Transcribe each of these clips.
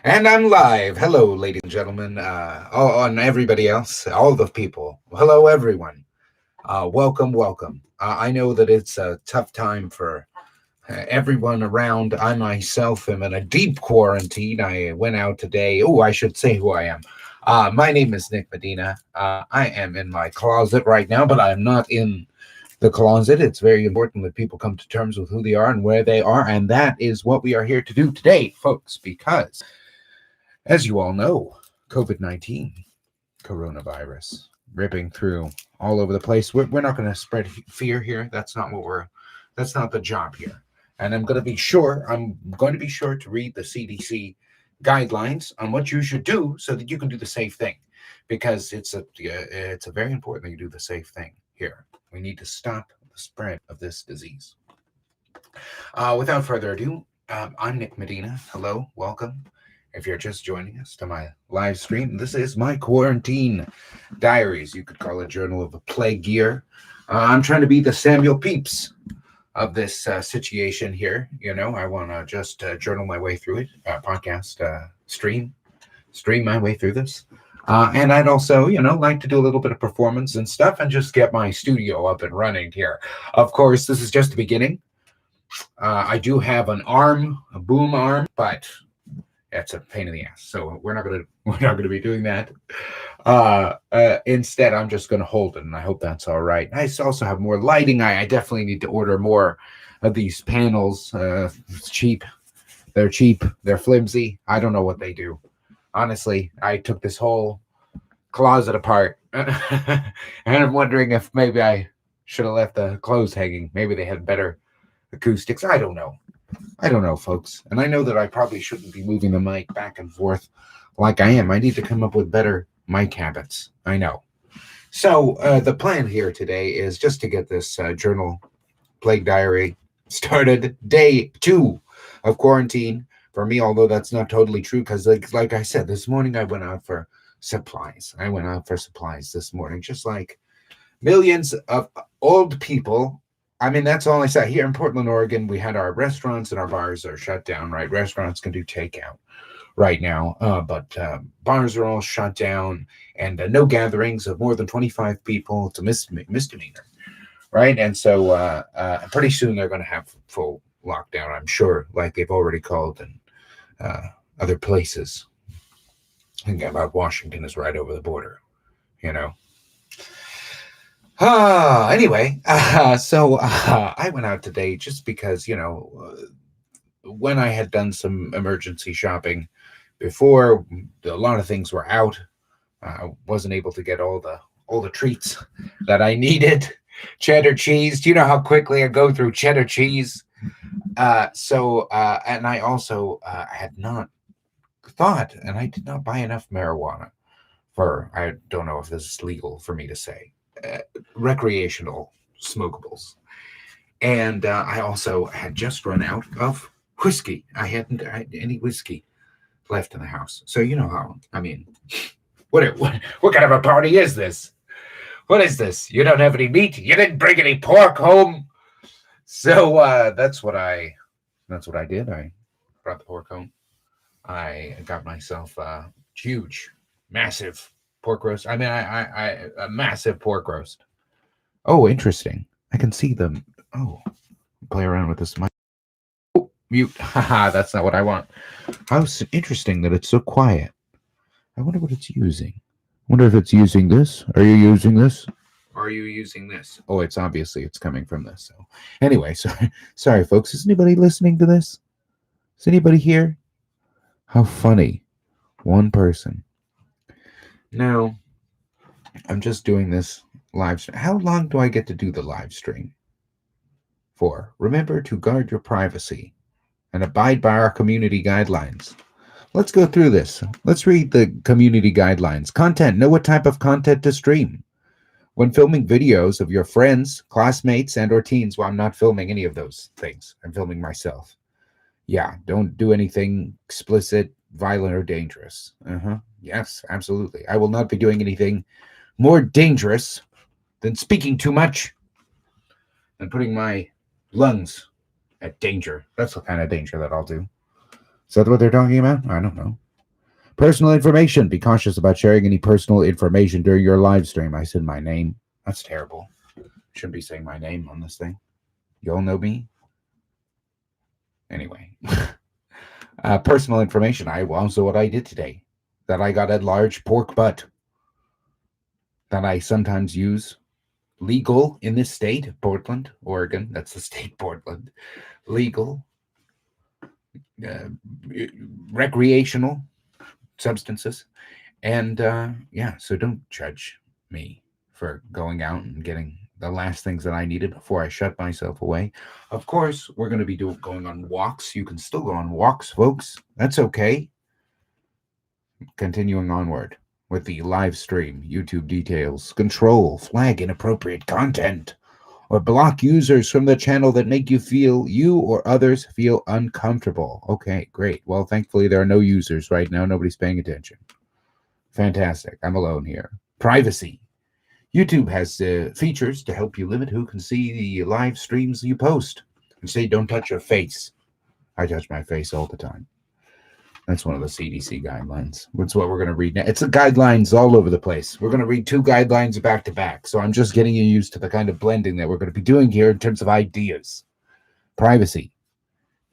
And I'm live. Hello, ladies and gentlemen, and everybody else, all the people. Hello, everyone. Welcome, welcome. I know that it's a tough time for everyone around. I myself am in a deep quarantine. I went out today. Oh, I should say who I am. My name is Nick Medina. I am in my closet right now, but I'm not in the closet. It's very important that people come to terms with who they are and where they are. And that is what we are here to do today, folks, because as you all know, COVID 19, coronavirus, ripping through all over the place. We're not going to spread fear here. That's not the job here. And I'm going to be sure to read the CDC guidelines on what you should do so that you can do the safe thing. Because it's a very important that you do the safe thing here. We need to stop the spread of this disease. Without further ado, I'm Nick Medina. Hello, welcome. If you're just joining us to my live stream, this is my quarantine diaries. You could call it Journal of a Plague Year. I'm trying to be the Samuel Pepys of this situation here. You know, I want to just journal my way through it, podcast, stream my way through this. And I'd also, like to do a little bit of performance and stuff and just get my studio up and running here. Of course, this is just the beginning. I do have a boom arm, but that's a pain in the ass. So we're not gonna be doing that. Instead, I'm just gonna hold it, and I hope that's all right. I also have more lighting. I definitely need to order more of these panels. It's cheap. They're cheap. They're flimsy. I don't know what they do. Honestly, I took this whole closet apart, and I'm wondering if maybe I should have left the clothes hanging. Maybe they had better acoustics. I don't know. I don't know, folks. And I know that I probably shouldn't be moving the mic back and forth like I am. I need to come up with better mic habits. I know. So, the plan here today is just to get this journal plague diary started. Day 2 of quarantine for me, although that's not totally true because, like I said, this morning I went out for supplies. I went out for supplies this morning, just like millions of old people. I mean, that's all I said. Here in Portland, Oregon, we had our restaurants and our bars are shut down, right? Restaurants can do takeout right now, but bars are all shut down and no gatherings of more than 25 people. It's a misdemeanor, right? And so pretty soon they're going to have full lockdown, I'm sure, like they've already called in other places. Think about Washington is right over the border, you know. Anyway, I went out today just because, when I had done some emergency shopping before, a lot of things were out. I wasn't able to get all the treats that I needed. Cheddar cheese. Do you know how quickly I go through cheddar cheese? And I also had not thought, and I did not buy enough marijuana for, I don't know if this is legal for me to say, uh, recreational smokables. And I also had just run out of whiskey. I hadn't had any whiskey left in the house. So you know how, I mean, what kind of a party is this? What is this? You don't have any meat? You didn't bring any pork home? So that's what I did. I brought the pork home. I got myself a huge, massive pork roast. I mean, a massive pork roast. Oh, interesting. I can see them. Oh, play around with this mic. Oh, mute. Haha, that's not what I want. How interesting that it's so quiet. I wonder what it's using. I wonder if it's using this. Are you using this? Or are you using this? Oh, it's coming from this. So anyway, sorry folks. Is anybody listening to this? Is anybody here? How funny. One person. Now, I'm just doing this live stream. How long do I get to do the live stream for? Remember to guard your privacy and abide by our community guidelines. Let's go through this. Let's read the community guidelines. Content. Know what type of content to stream. When filming videos of your friends, classmates, and or teens, well, I'm not filming any of those things. I'm filming myself. Yeah, don't do anything explicit, violent, or dangerous. Yes, absolutely. I will not be doing anything more dangerous than speaking too much and putting my lungs at danger. That's the kind of danger that I'll do. Is that what they're talking about? I don't know. Personal information. Be cautious about sharing any personal information during your live stream. I said my name. That's terrible. Shouldn't be saying my name on this thing. You all know me? Anyway. Personal information. I also what I did today. That I got a large pork butt. That I sometimes use. Legal in this state, Portland, Oregon. That's the state, Portland. Legal. Uh, recreational substances. And yeah, so don't judge me for going out and getting the last things that I needed before I shut myself away. Of course, we're going to be going on walks. You can still go on walks, folks. That's okay. Continuing onward with the live stream, YouTube details, control, flag inappropriate content, or block users from the channel that make you or others feel uncomfortable. Okay, great. Well, thankfully, there are no users right now. Nobody's paying attention. Fantastic. I'm alone here. Privacy. YouTube has features to help you limit who can see the live streams you post. And say, don't touch your face. I touch my face all the time. That's one of the CDC guidelines. That's what we're going to read now. It's the guidelines all over the place. We're going to read 2 guidelines back to back. So I'm just getting you used to the kind of blending that we're going to be doing here in terms of ideas. Privacy.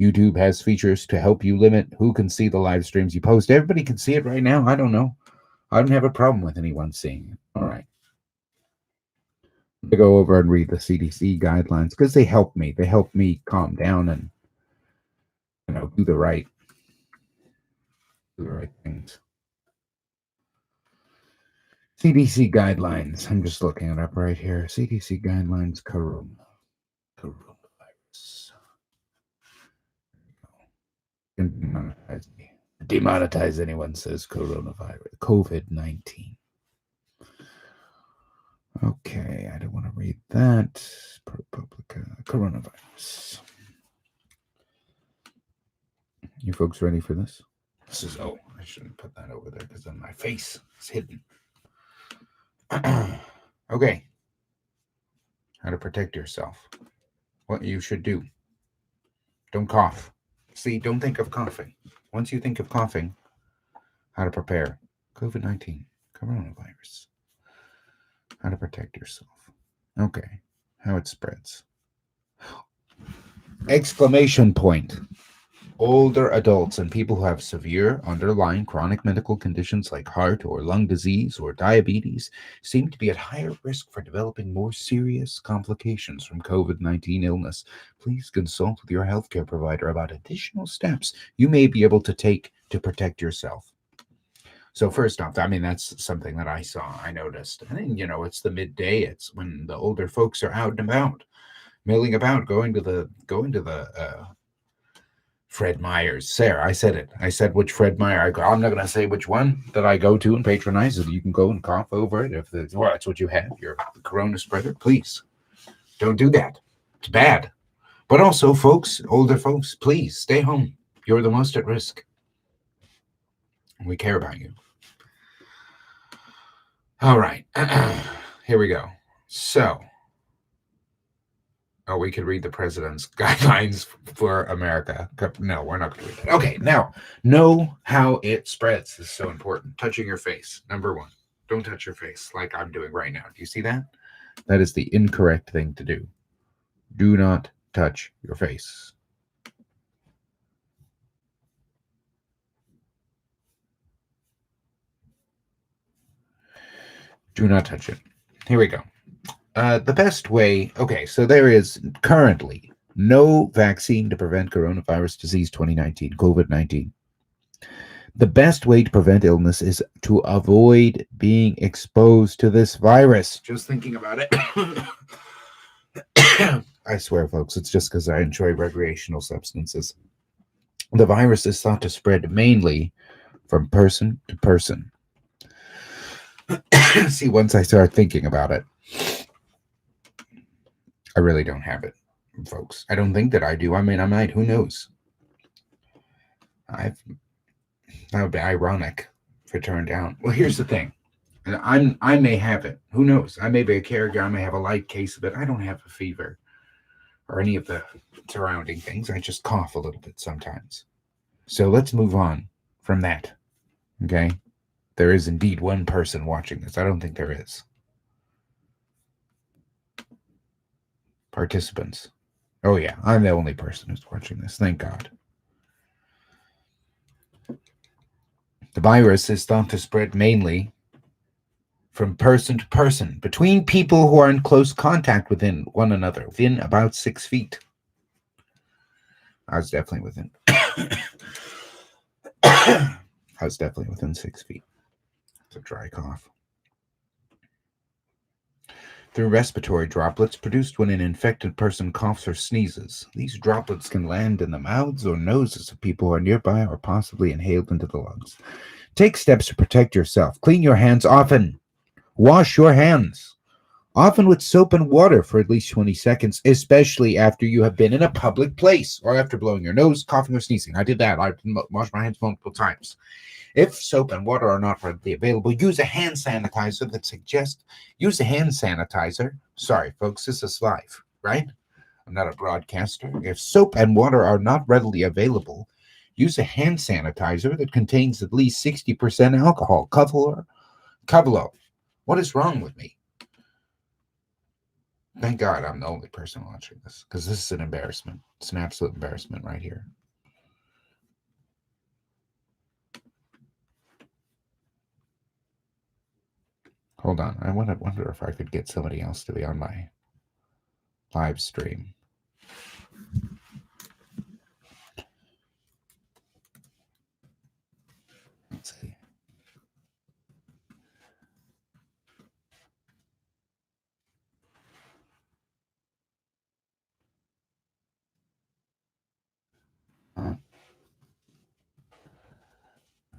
YouTube has features to help you limit who can see the live streams you post. Everybody can see it right now. I don't know. I don't have a problem with anyone seeing it. All right. To go over and read the CDC guidelines because they help me. They help me calm down and do the right things. CDC guidelines. I'm just looking it up right here. CDC guidelines. Coronavirus. Demonetize anyone says coronavirus. COVID-19. Okay, I don't want to read that. ProPublica. Coronavirus. You folks ready for this? This is, I shouldn't put that over there because then my face is hidden. Okay. How to protect yourself. What you should do. Don't cough. See, don't think of coughing. Once you think of coughing, how to prepare. COVID-19, coronavirus. How to protect yourself. Okay. How it spreads. Exclamation point. Older adults and people who have severe underlying chronic medical conditions like heart or lung disease or diabetes seem to be at higher risk for developing more serious complications from COVID-19 illness. Please consult with your healthcare provider about additional steps you may be able to take to protect yourself. So first off, that's something that I noticed. And it's the midday. It's when the older folks are out and about, milling about, going to the Fred Meyer's. Sarah, I said it. I said which Fred Meyer. I'm not going to say which one that I go to and patronize. You can go and cough over it if that's what you have. You're the corona spreader. Please don't do that. It's bad. But also, folks, older folks, please stay home. You're the most at risk. We care about you. All right. Here we go. So, we could read the president's guidelines for America. No, we're not going to read that. Okay, now, know how it spreads. This is so important. Touching your face. Number 1. Don't touch your face like I'm doing right now. Do you see that? That is the incorrect thing to do. Do not touch your face. Do not touch it. Here we go. The best way, so there is currently no vaccine to prevent coronavirus disease 2019, COVID-19. The best way to prevent illness is to avoid being exposed to this virus. Just thinking about it. I swear, folks, it's just because I enjoy recreational substances. The virus is thought to spread mainly from person to person. See, once I start thinking about it, I really don't have it, folks. I don't think that I do. I might. Who knows? That would be ironic if it turned down. Well, here's the thing. I may have it. Who knows? I may be a carrier. I may have a light case of it. I don't have a fever or any of the surrounding things. I just cough a little bit sometimes. So let's move on from that. Okay? There is indeed one person watching this. I don't think there is. Participants. Oh, yeah, I'm the only person who's watching this. Thank God. The virus is thought to spread mainly from person to person, between people who are in close contact within one another, within about 6 feet. I was definitely within. I was definitely within 6 feet. It's a dry cough. Through respiratory droplets produced when an infected person coughs or sneezes. These droplets can land in the mouths or noses of people who are nearby or possibly inhaled into the lungs. Take steps to protect yourself. Clean your hands often. Wash your hands, often with soap and water for at least 20 seconds, especially after you have been in a public place or after blowing your nose, coughing, or sneezing. I did that. I washed my hands multiple times. If soap and water are not readily available, use a hand sanitizer that suggests use a hand sanitizer. Sorry, folks, this is live, right? I'm not a broadcaster. If soap and water are not readily available, use a hand sanitizer that contains at least 60% alcohol. Kevlar. What is wrong with me? Thank God I'm the only person watching this, because this is an embarrassment. It's an absolute embarrassment right here. Hold on. I wonder if I could get somebody else to be on my live stream. Let's see.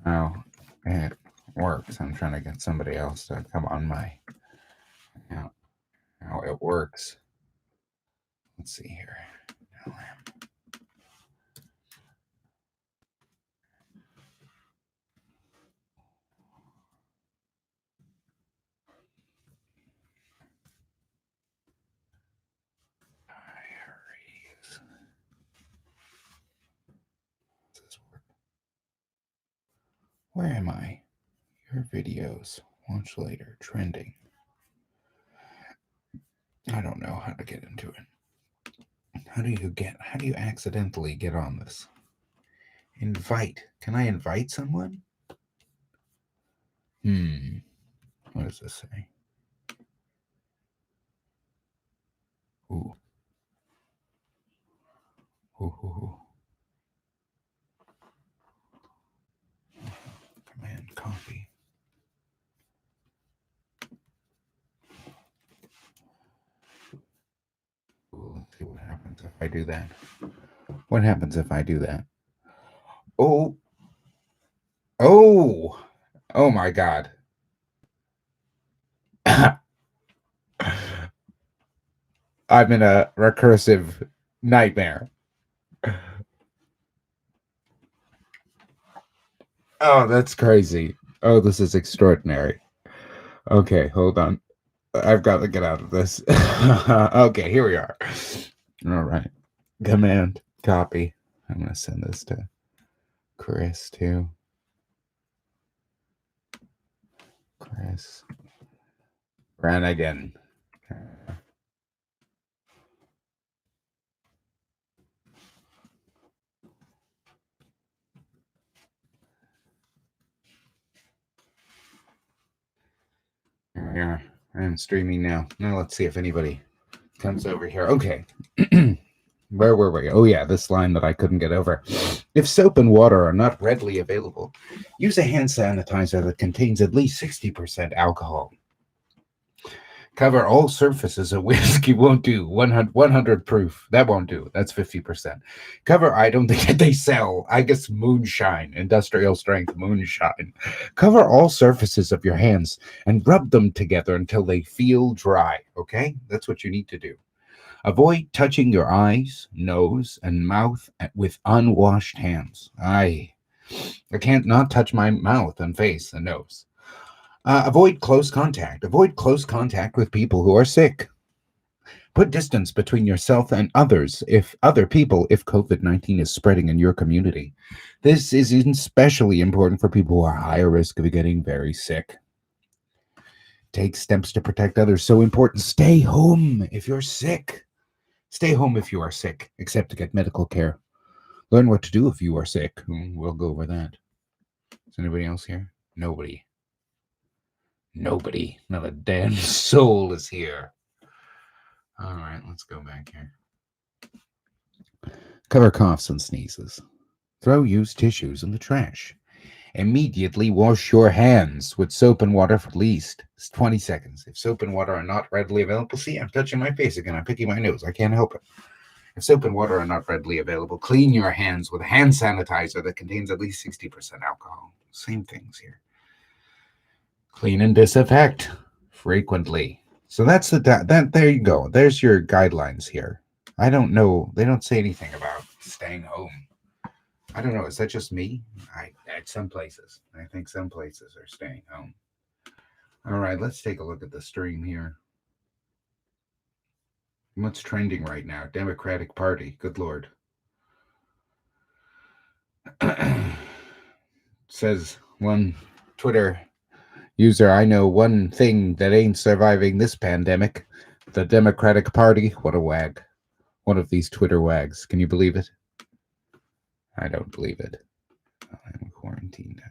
Oh, it works. I'm trying to get somebody else to come on my account. How it works. Let's see here. Where am I? Your videos. Watch later. Trending. I don't know how to get into it. How do you accidentally get on this? Invite. Can I invite someone? What does this say? Ooh. Ooh. Command copy. Let's see what happens if I do that. What happens if I do that? Oh. Oh. Oh my God. I'm in a recursive nightmare. Oh, that's crazy. Oh, this is extraordinary. Okay, hold on. I've got to get out of this. Okay, here we are. All right. Command copy. I'm going to send this to Chris too. Chris Brannigan. Here we are. I'm streaming now. Now let's see if anybody comes over here. Okay. Where were we? Oh, yeah, this line that I couldn't get over. If soap and water are not readily available, use a hand sanitizer that contains at least 60% alcohol. Cover all surfaces. A whiskey won't do. 100 proof. That won't do. That's 50%. Cover, I don't think they sell. I guess moonshine, industrial strength moonshine. Cover all surfaces of your hands and rub them together until they feel dry. Okay? That's what you need to do. Avoid touching your eyes, nose, and mouth with unwashed hands. I can't not touch my mouth and face and nose. Avoid close contact. Avoid close contact with people who are sick. Put distance between yourself and others, if other people, if COVID-19 is spreading in your community. This is especially important for people who are higher risk of getting very sick. Take steps to protect others. So important. Stay home if you're sick. Stay home if you are sick, except to get medical care. Learn what to do if you are sick. We'll go over that. Is anybody else here? Nobody. Nobody. Not a damn soul is here. All right, let's go back here. Cover coughs and sneezes. Throw used tissues in the trash. Immediately wash your hands with soap and water for at least 20 seconds. If soap and water are not readily available, see, I'm touching my face again. I'm picking my nose. I can't help it. If soap and water are not readily available, clean your hands with hand sanitizer that contains at least 60% alcohol. Same things here. Clean and disinfect frequently. So that's that. There you go. There's your guidelines here. I don't know. They don't say anything about staying home. I don't know. Is that just me? At some places, I think some places are staying home. All right, let's take a look at the stream here. What's trending right now? Democratic Party. Good Lord. Says one Twitter user, I know one thing that ain't surviving this pandemic. The Democratic Party. What a wag. One of these Twitter wags. Can you believe it? I don't believe it. I'm quarantined.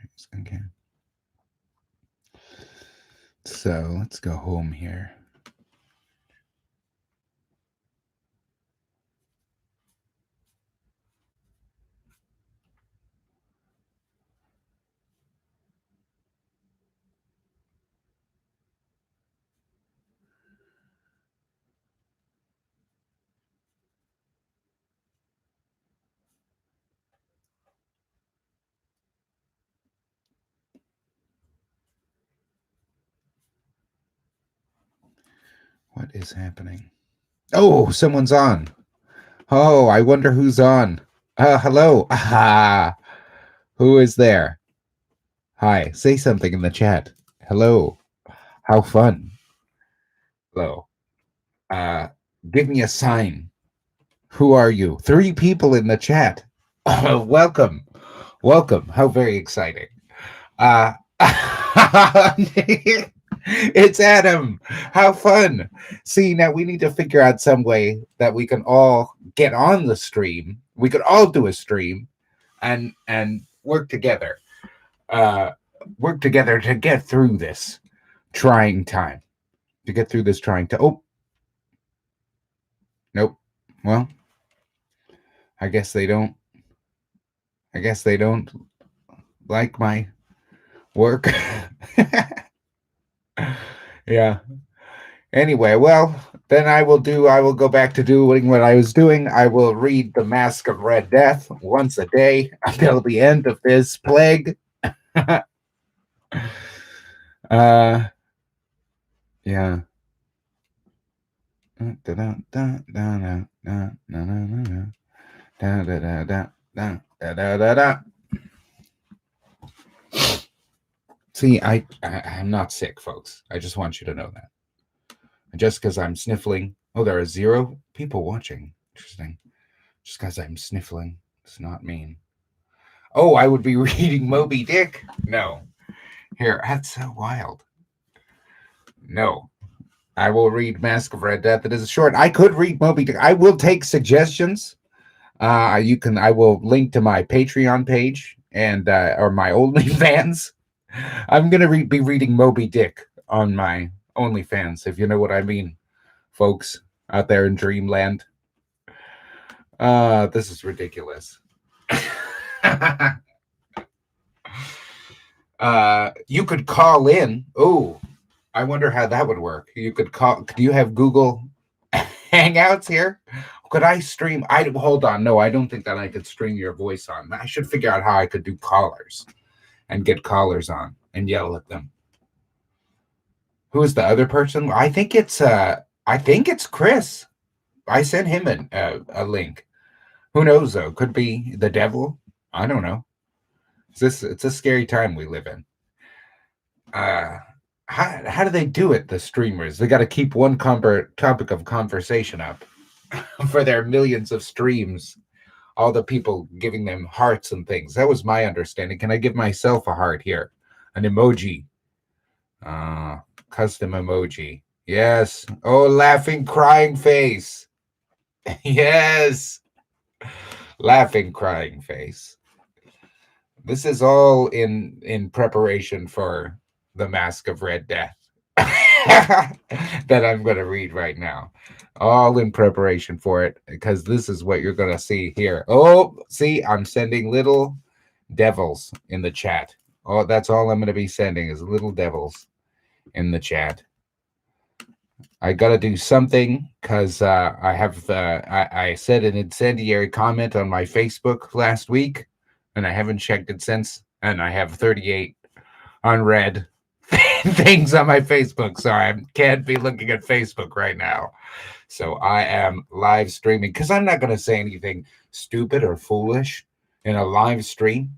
Okay. So let's go home here. What is happening? Oh, someone's on. Oh, I wonder who's on. Hello. Ah, who is there? Hi. Say something in the chat. Hello. How fun. Hello. Give me a sign. Who are you? 3 people in the chat. Welcome. Welcome. How very exciting. It's Adam. How fun. See, now we need to figure out some way that we can all get on the stream. We could all do a stream and work together. Work together to get through this trying time. To get through this trying time. Oh. Nope. Well, I guess they don't like my work. Yeah. Anyway, well, then I will go back to doing what I was doing. I will read The Mask of Red Death once a day until the end of this plague. Yeah. See, I'm not sick, folks. I just want you to know that. Just because I'm sniffling. Oh, there are 0 people watching. Interesting. Just because I'm sniffling does not mean. Oh, I would be reading Moby Dick. No. Here, that's so wild. No. I will read Mask of Red Death. It is short. I could read Moby Dick. I will take suggestions. I will link to my Patreon page and or my OnlyFans. I'm gonna be reading Moby Dick on my OnlyFans, if you know what I mean, folks out there in Dreamland. This is ridiculous. You could call in. Oh, I wonder how that would work. You could call. Do you have Google Hangouts here? Could I stream? Hold on. No, I don't think that I could stream your voice on. I should figure out how I could do callers and get callers on and yell at them. Who is the other person? I think it's Chris. I sent him a link. Who knows though? Could be the devil. I don't know. It's a scary time we live in. how do they do it? The streamers, they got to keep one topic of conversation up for their millions of streams. All the people giving them hearts and things. That was my understanding. Can I give myself a heart here? An emoji. Custom emoji. Yes. Oh, laughing, crying face. Yes. Laughing, crying face. This is all in preparation for the Mask of Red Death that I'm going to read right now. All in preparation for it, because this is what you're going to see here. Oh, see, I'm sending little devils in the chat. Oh, that's all I'm going to be sending is little devils in the chat. I got to do something because I said an incendiary comment on my Facebook last week, and I haven't checked it since, and I have 38 unread things on my Facebook, so I can't be looking at Facebook right now. So I am live streaming because I'm not going to say anything stupid or foolish in a live stream.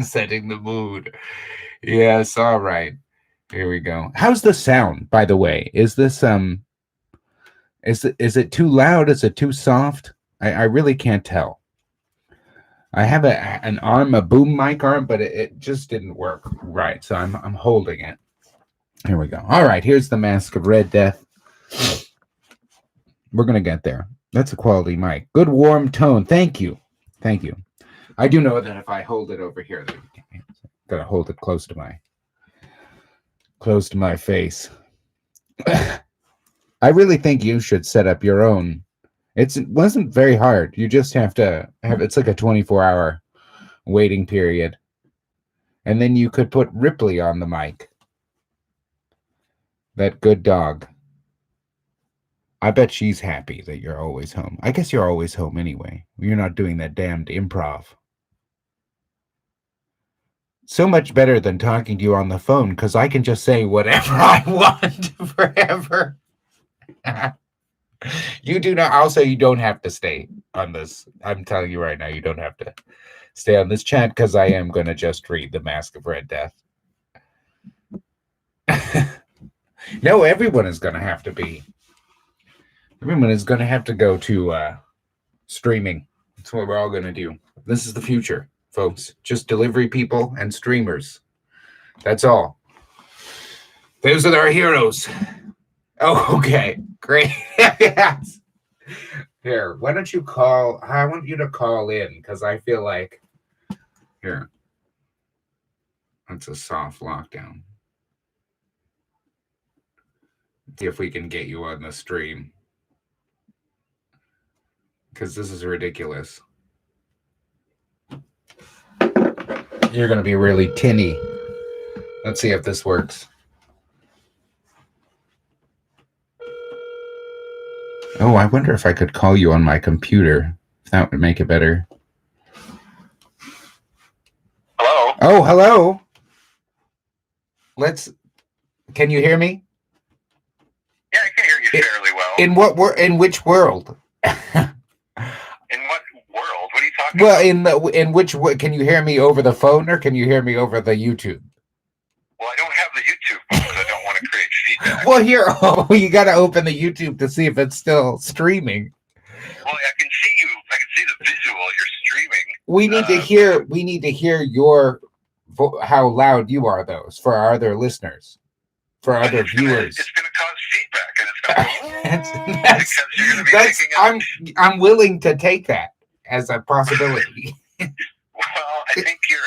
Setting the mood. Yes, all right. Here we go. How's the sound, by the way? Is this is it too loud? Is it too soft? I really can't tell. I have a boom mic arm, but it just didn't work right. So I'm holding it. Here we go. All right, here's the Mask of Red Death. We're gonna get there. That's a quality mic. Good warm tone. Thank you. Thank you. I do know that if I hold it over here, gotta hold it close to my face. I really think you should set up your own. It wasn't very hard. You just have to have, it's like a 24-hour waiting period. And then you could put Ripley on the mic. That good dog. I bet she's happy that you're always home. I guess you're always home anyway. You're not doing that damned improv. So much better than talking to you on the phone because I can just say whatever I want forever. You do not. Also, you don't have to stay on this. I'm telling you right now, you don't have to stay on this chat because I am going to just read The Mask of Red Death. No, everyone is going to have to be. Everyone is going to have to go to streaming. That's what we're all going to do. This is the future, folks. Just delivery people and streamers. That's all. Those are our heroes. Oh, okay. Great. Yes. Here, why don't you call? I want you to call in because I feel like. Here. That's a soft lockdown. See if we can get you on the stream. Because this is ridiculous. You're going to be really tinny. Let's see if this works. Oh, I wonder if I could call you on my computer. If that would make it better. Hello? Oh, hello. Can you hear me? Yeah, I can hear you fairly well. In which world? In what world? What are you talking about? Well, in which can you hear me over the phone or can you hear me over the YouTube? Well, I don't have the YouTube because I don't want to create feedback. Well, you got to open the YouTube to see if it's still streaming. Well, I can see you. I can see the visual. You're streaming. We need to hear your how loud you are, though, for our other listeners, for our other viewers. It's going to cause feedback, and it's going to go because you're going to be making I'm willing to take that as a possibility. Well, I think you're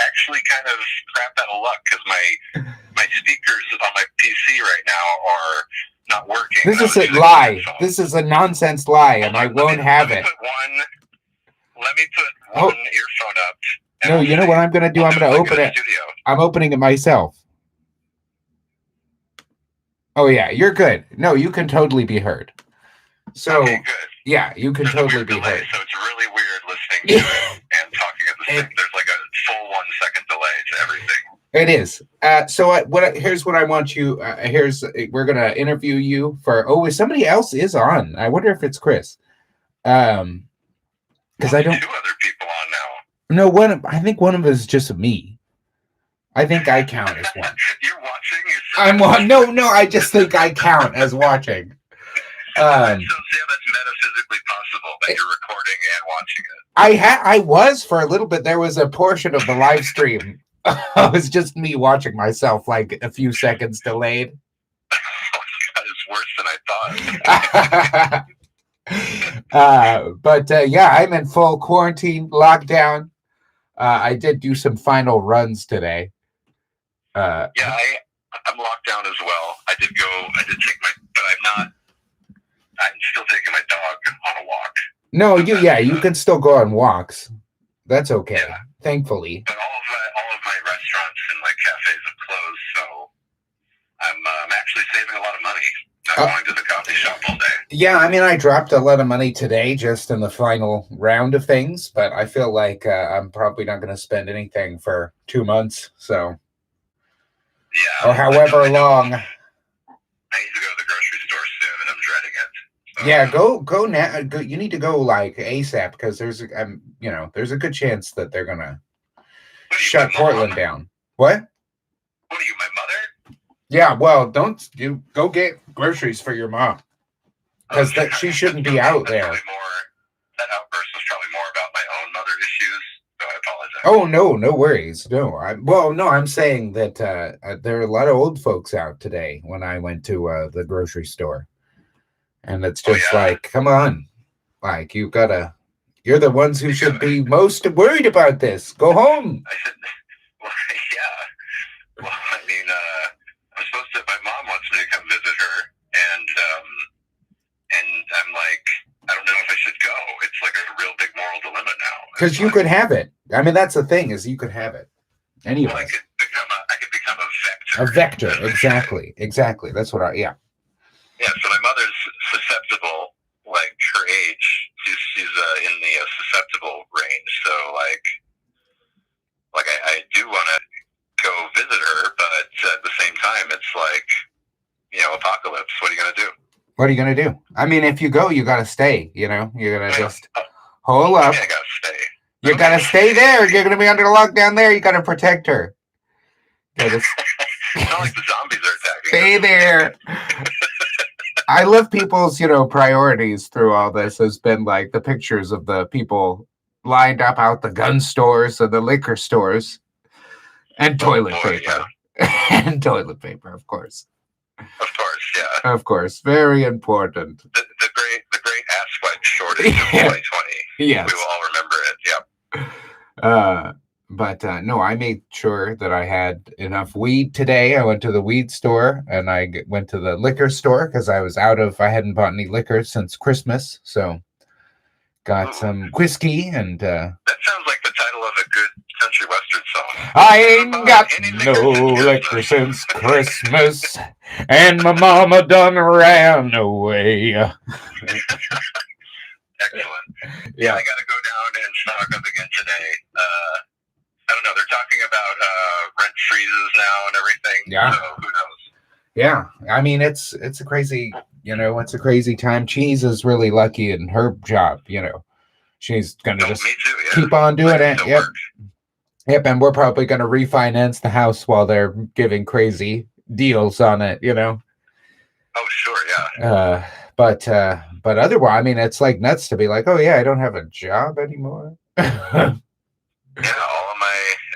actually kind of crap out of luck because my speakers on my PC right now are not working. This is a lie. This is a nonsense lie, and I won't have it. Let me put one earphone up. No, you know what I'm going to do? I'm going to open it. I'm opening it myself. Oh, yeah, you're good. No, you can totally be heard. So, okay, good. Yeah, you can totally be heard. So it's really weird listening to it and talking at the same. There's like a full 1 second delay to everything. It is. Here's what I want you. We're gonna interview you for. Oh, somebody else is on. I wonder if it's Chris. Because I don't. 2 other people on now. No, I think one of us is just me. I think I count as one. You're watching? I'm one. No, I just think I count as watching. I don't see how that's metaphysically possible that you're recording and watching it. I was for a little bit. There was a portion of the live stream. It was just me watching myself, like a few seconds delayed. That is worse than I thought. But yeah, I'm in full quarantine lockdown. I did do some final runs today. Yeah, I'm locked down as well. I did take my, but I'm still taking my dog on a walk. No, you can still go on walks. That's okay. Yeah. Thankfully. But all of my restaurants and like cafes have closed, so I'm actually saving a lot of money. Not going to the coffee shop all day. Yeah, I mean, I dropped a lot of money today just in the final round of things, but I feel like I'm probably not going to spend anything for 2 months. So. Yeah. Or however long. I need to go to the grocery store soon, and I'm dreading it. So. Yeah, go now. You need to go like ASAP because there's a good chance that they're gonna shut Portland down. What? What are you, my mother? Yeah, well, don't you go get groceries for your mom because she shouldn't be out there. That outburst was probably more about my own mother issues. So I apologize. Oh no worries. No, I'm saying that there are a lot of old folks out today when I went to the grocery store, and it's just like, come on, like you're the ones who should be most worried about this. Go home. I said, well, yeah. Well, I mean, I'm supposed to. My mom wants me to come visit her, and I'm like, I don't know if I should go. It's like a real big moral dilemma now. Because you could have it. I mean, that's the thing is you could have it. Anyway. Well, I could become a vector. A vector, exactly. That's what Yeah, so my mother's susceptible, like her age, she's in the susceptible range. So like I do want to go visit her, but at the same time, it's like, apocalypse. What are you going to do? What are you going to do? I mean, if you go, you got to stay, you're going to just hold up. I got to stay. You got to stay there. You're going to be under lockdown there. You got to protect her. It's not like the zombies are attacking. Stay there. I love people's, priorities through all this has been like the pictures of the people lined up out the gun stores and the liquor stores and toilet paper. Yeah. And toilet paper, of course. Of course, yeah. Of course. Very important. The great ass wipe shortage of 2020. Yes. We will all remember it, yep. But no, I made sure that I had enough weed today. I went to the weed store and I went to the liquor store because I hadn't bought any liquor since Christmas. So got some whiskey and... That sounds like the title of a good country western song. I ain't got no liquor since Christmas and my mama done ran away. Excellent. Yeah, I got to go down and stock up again today. I don't know. They're talking about rent freezes now and everything. Yeah. So who knows? Yeah. I mean, it's a crazy, it's a crazy time. Cheese is really lucky in her job. She's going to just keep on doing it. Yep. Yep. And we're probably going to refinance the house while they're giving crazy deals on it, Oh, sure. Yeah. But otherwise, I mean, it's like nuts to be like, oh yeah, I don't have a job anymore. Yeah,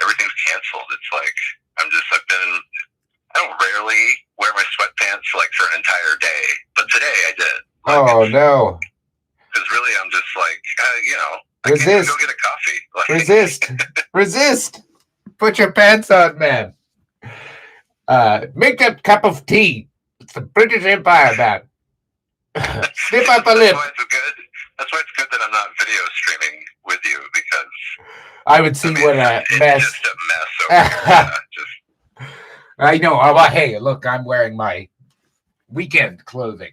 everything's canceled. It's like I don't rarely wear my sweatpants like for an entire day, but today I did. Oh no! Because really, I'm just like, I resist. Can't even go get a coffee. Resist. Put your pants on, man. Make a cup of tea. It's the British Empire, man. Snip up a lip. That's why it's good that I'm not video streaming with you because I would see what a mess. It's just a mess over here. I know. Oh, hey, look, I'm wearing my weekend clothing.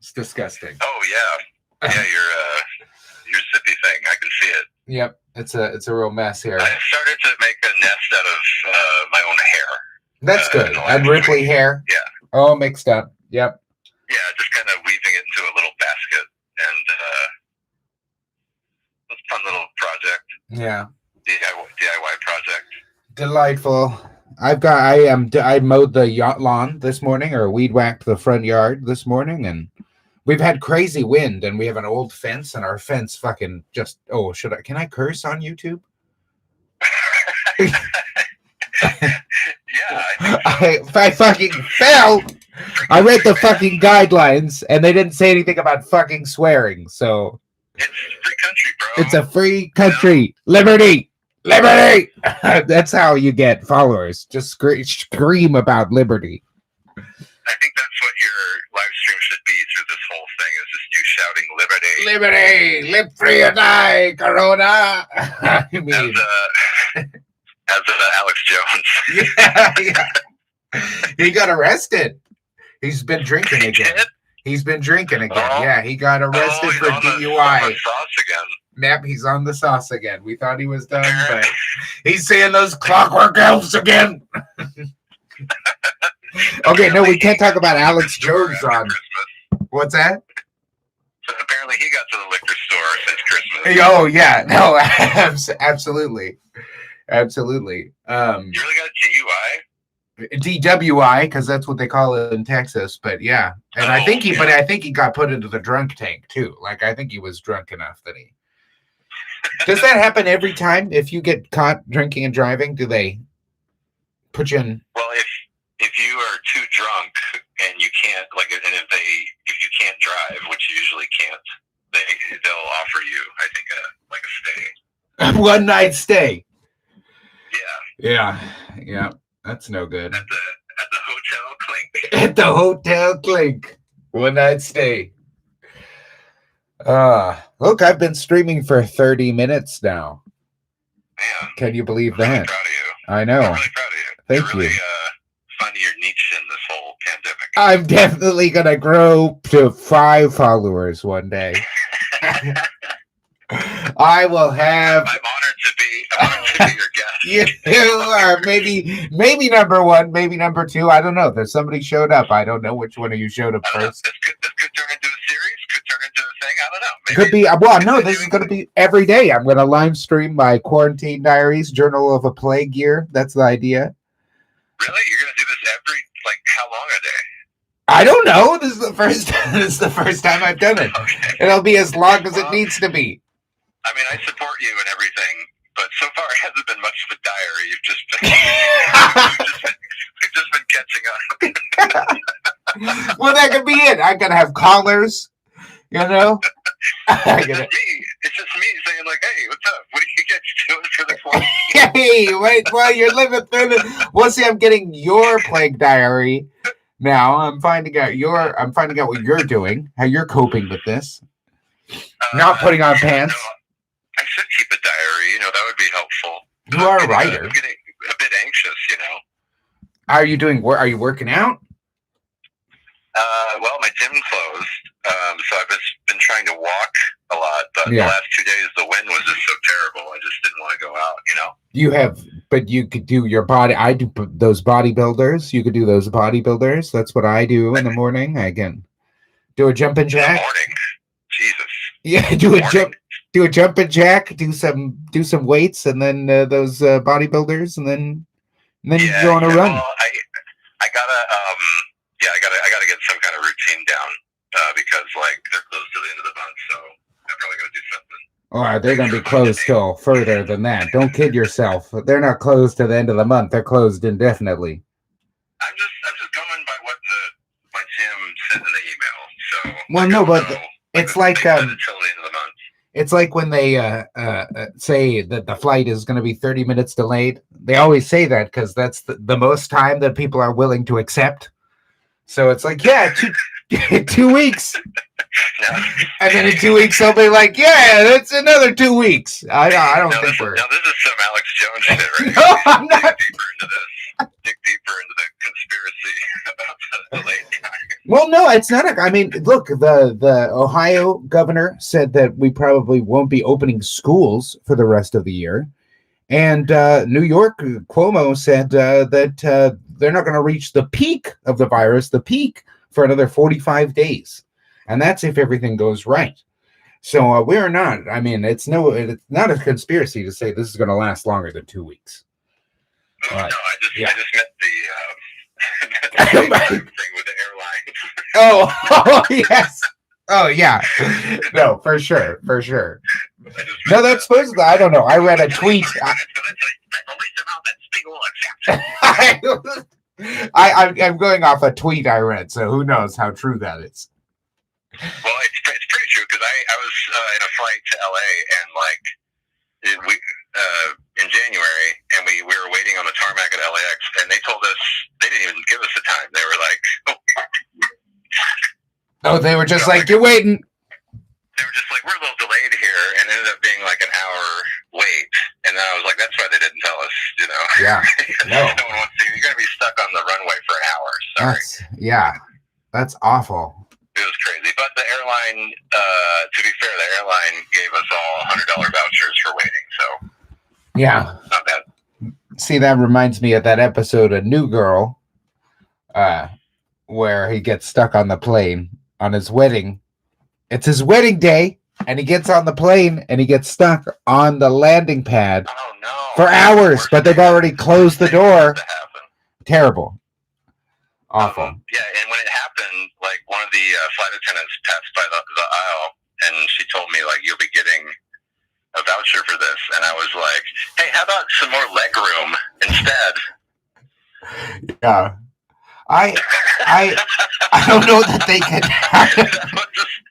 It's disgusting. Oh yeah, your zippy thing. I can see it. Yep, it's a real mess here. I started to make a nest out of my own hair. That's good. And Ripley hair. Yeah. All mixed up. Yep. Yeah, just kind of weaving it into a little basket, and it's a fun little project. Yeah. DIY project. Delightful. I mowed the yacht lawn this morning, or weed whacked the front yard this morning, and we've had crazy wind, and we have an old fence, and our fence fucking just. Oh, can I curse on YouTube? Yeah, I think so. I fucking fell. I read the fucking guidelines, and they didn't say anything about fucking swearing. So It's free country, bro. it's a free country. Liberty, liberty. That's how you get followers. Just scream about liberty. I think that's what your live stream should be through this whole thing, is just you shouting liberty. Liberty, live free or die, Corona. I mean, as Alex Jones. yeah. He got arrested. He's been drinking again. He's been drinking again. Oh. Yeah, he got arrested for On the DUI. sauce again. Yep, he's on the sauce again. We thought he was done, but he's seeing those clockwork elves again. Okay, no, we can't talk about Alex Jones on. What's that? So apparently he got to the liquor store since Christmas. Oh yeah, no, absolutely, absolutely. You really got a DUI? DWI, because that's what they call it in Texas. But yeah, and I think yeah. but I think he got put into the drunk tank too. Like I think he was drunk enough that he. Does that happen every time? If you get caught drinking and driving, do they put you in? Well, if you are too drunk and you can't, like, and if you can't drive, which you usually can't, they'll offer you, I think, a stay. One night stay. Yeah. Yeah. That's no good. At the Hotel Clink. At the Hotel Clink. One night stay. Look, I've been streaming for 30 minutes now. Man. Can you believe I'm really that? proud of you. I know. I'm really proud of you. Thank You're really, you. finding your niche in this whole pandemic. I'm definitely gonna grow to 5 followers one day. I will have. I'm honored to be your guest. You are maybe number 1, maybe number 2. I don't know. There's somebody showed up. I don't know which one of you showed up first. This could turn into a series. Could turn into a thing. I don't know. Maybe Could be. Well, no. This is going to be every day. I'm going to live stream my quarantine diaries, Journal of a Plague Year. That's the idea. Really? You're going to do this every, like, how long a day? I don't know. This is the first time I've done it. Okay. It'll be as long as it needs to be. I mean, I support you and everything, but so far it hasn't been much of a diary. You've just been catching up. Well, that could be it. I gotta have callers, you know. It's just me saying, like, hey, what's up? What are you guys doing for the quarantine? Hey, wait, well, you're living through the. Well, see, I'm getting your plague diary now. I'm finding out what you're doing, how you're coping with this. Not putting on pants. No, I should keep a diary. That would be helpful. You are a writer. I'm getting a bit anxious. Are you doing? Are you working out? Well, my gym closed, so I've just been trying to walk a lot. But Yeah. the last 2 days, the wind was just so terrible. I just didn't want to go out. You have, but you could do your body. I do those bodybuilders. You could do those bodybuilders. That's what I do in the morning. I can do a jumping In jack. the morning, Jesus. Yeah, do a jumping jack. Do some weights, and then those bodybuilders, and then you go on a run. Well, I gotta get some kind of routine down because, like, they're close to the end of the month, so I'm probably gonna do something. All right, they're going to be closed till further than that. Don't kid yourself. They're not closed to the end of the month. They're closed indefinitely. I'm just going by what my gym sent in the email. So Well, no, but it's like until the end of the month. It's like when they say that the flight is going to be 30 minutes delayed. They always say that because that's the most time that people are willing to accept. So it's like, yeah, 2 weeks. No. And then in 2 weeks, they'll be like, yeah, that's another 2 weeks. I don't think we're... Now, this is some Alex Jones shit, right? No, I'm not. Dig deeper into the conspiracy about the late time. Well, no, it's not. I mean, look, the Ohio governor said that we probably won't be opening schools for the rest of the year. And New York, Cuomo said that they're not going to reach the peak of the virus, for another 45 days. And that's if everything goes right. So we're not. I mean, it's not a conspiracy to say this is going to last longer than 2 weeks. Oh, no, I just meant the thing with the airline. Oh, yes. Oh, yeah. No, for sure. No, that's supposedly, I don't know. I read a tweet. I'm going off a tweet I read, so who knows how true that is. Well, it's pretty true, because I was in a flight to LA, and we in January, and we were waiting on the tarmac at LAX, and they told us, they didn't even give us the time. They were like, oh, they were just like, you're waiting. They were just like, we're a little delayed here, and it ended up being like an hour wait. And then I was like, that's why they didn't tell us, Yeah. No. No one wants to. You're going to be stuck on the runway for an hour. Sorry. That's awful. It was crazy. But the airline, to be fair, the airline gave us all $100 vouchers for waiting. So, yeah. Not bad. See, that reminds me of that episode of New Girl, where he gets stuck on the plane on his wedding. It's his wedding day, and he gets on the plane, and he gets stuck on the landing pad for hours, but they've already closed the door. Terrible. Awful. Yeah, and when it happened, like, one of the flight attendants passed by the aisle, and she told me, like, you'll be getting a voucher for this. And I was like, hey, how about some more leg room instead? Yeah. I don't know that they can.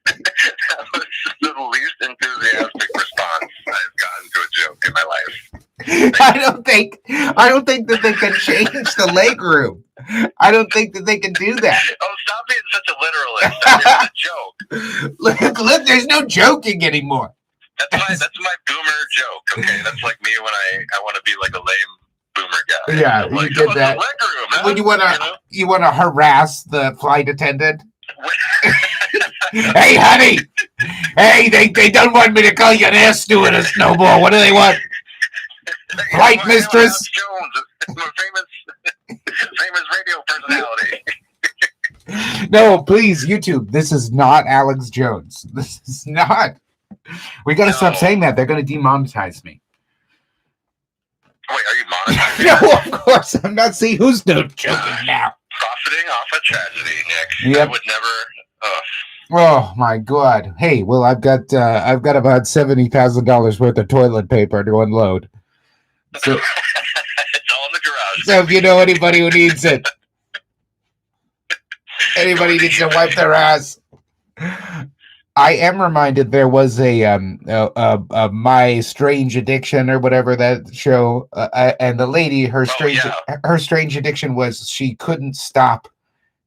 That was the least enthusiastic response I've gotten to a joke in my life. I don't think that they can change the leg room. I don't think that they can do that. Oh, stop being such a literalist. That is a joke. Look, there's no joking anymore. That's my boomer joke. Okay, that's like me when I want to be like a lame boomer guy. Yeah, I'm like, you did that. Leg room, huh? When you wanna harass the flight attendant. Hey, honey. Hey, they don't want me to call you an air stewardess no more. What do they want? Flight mistress. Jones, my famous radio personality. No, please, YouTube. This is not Alex Jones. This is not. We got to stop saying that. They're going to demonetize me. Wait, are you monetizing? No, of course. I'm not saying who's joking now. Profiting off a tragedy, Nick. Yep. I would never. Oh my God! Hey, well, I've got about $70,000 worth of toilet paper to unload. So it's all in the garage. So if you know anybody who needs it, anybody needs to wipe their ass. I am reminded there was a My Strange Addiction or whatever that show, and the lady, her strange addiction was she couldn't stop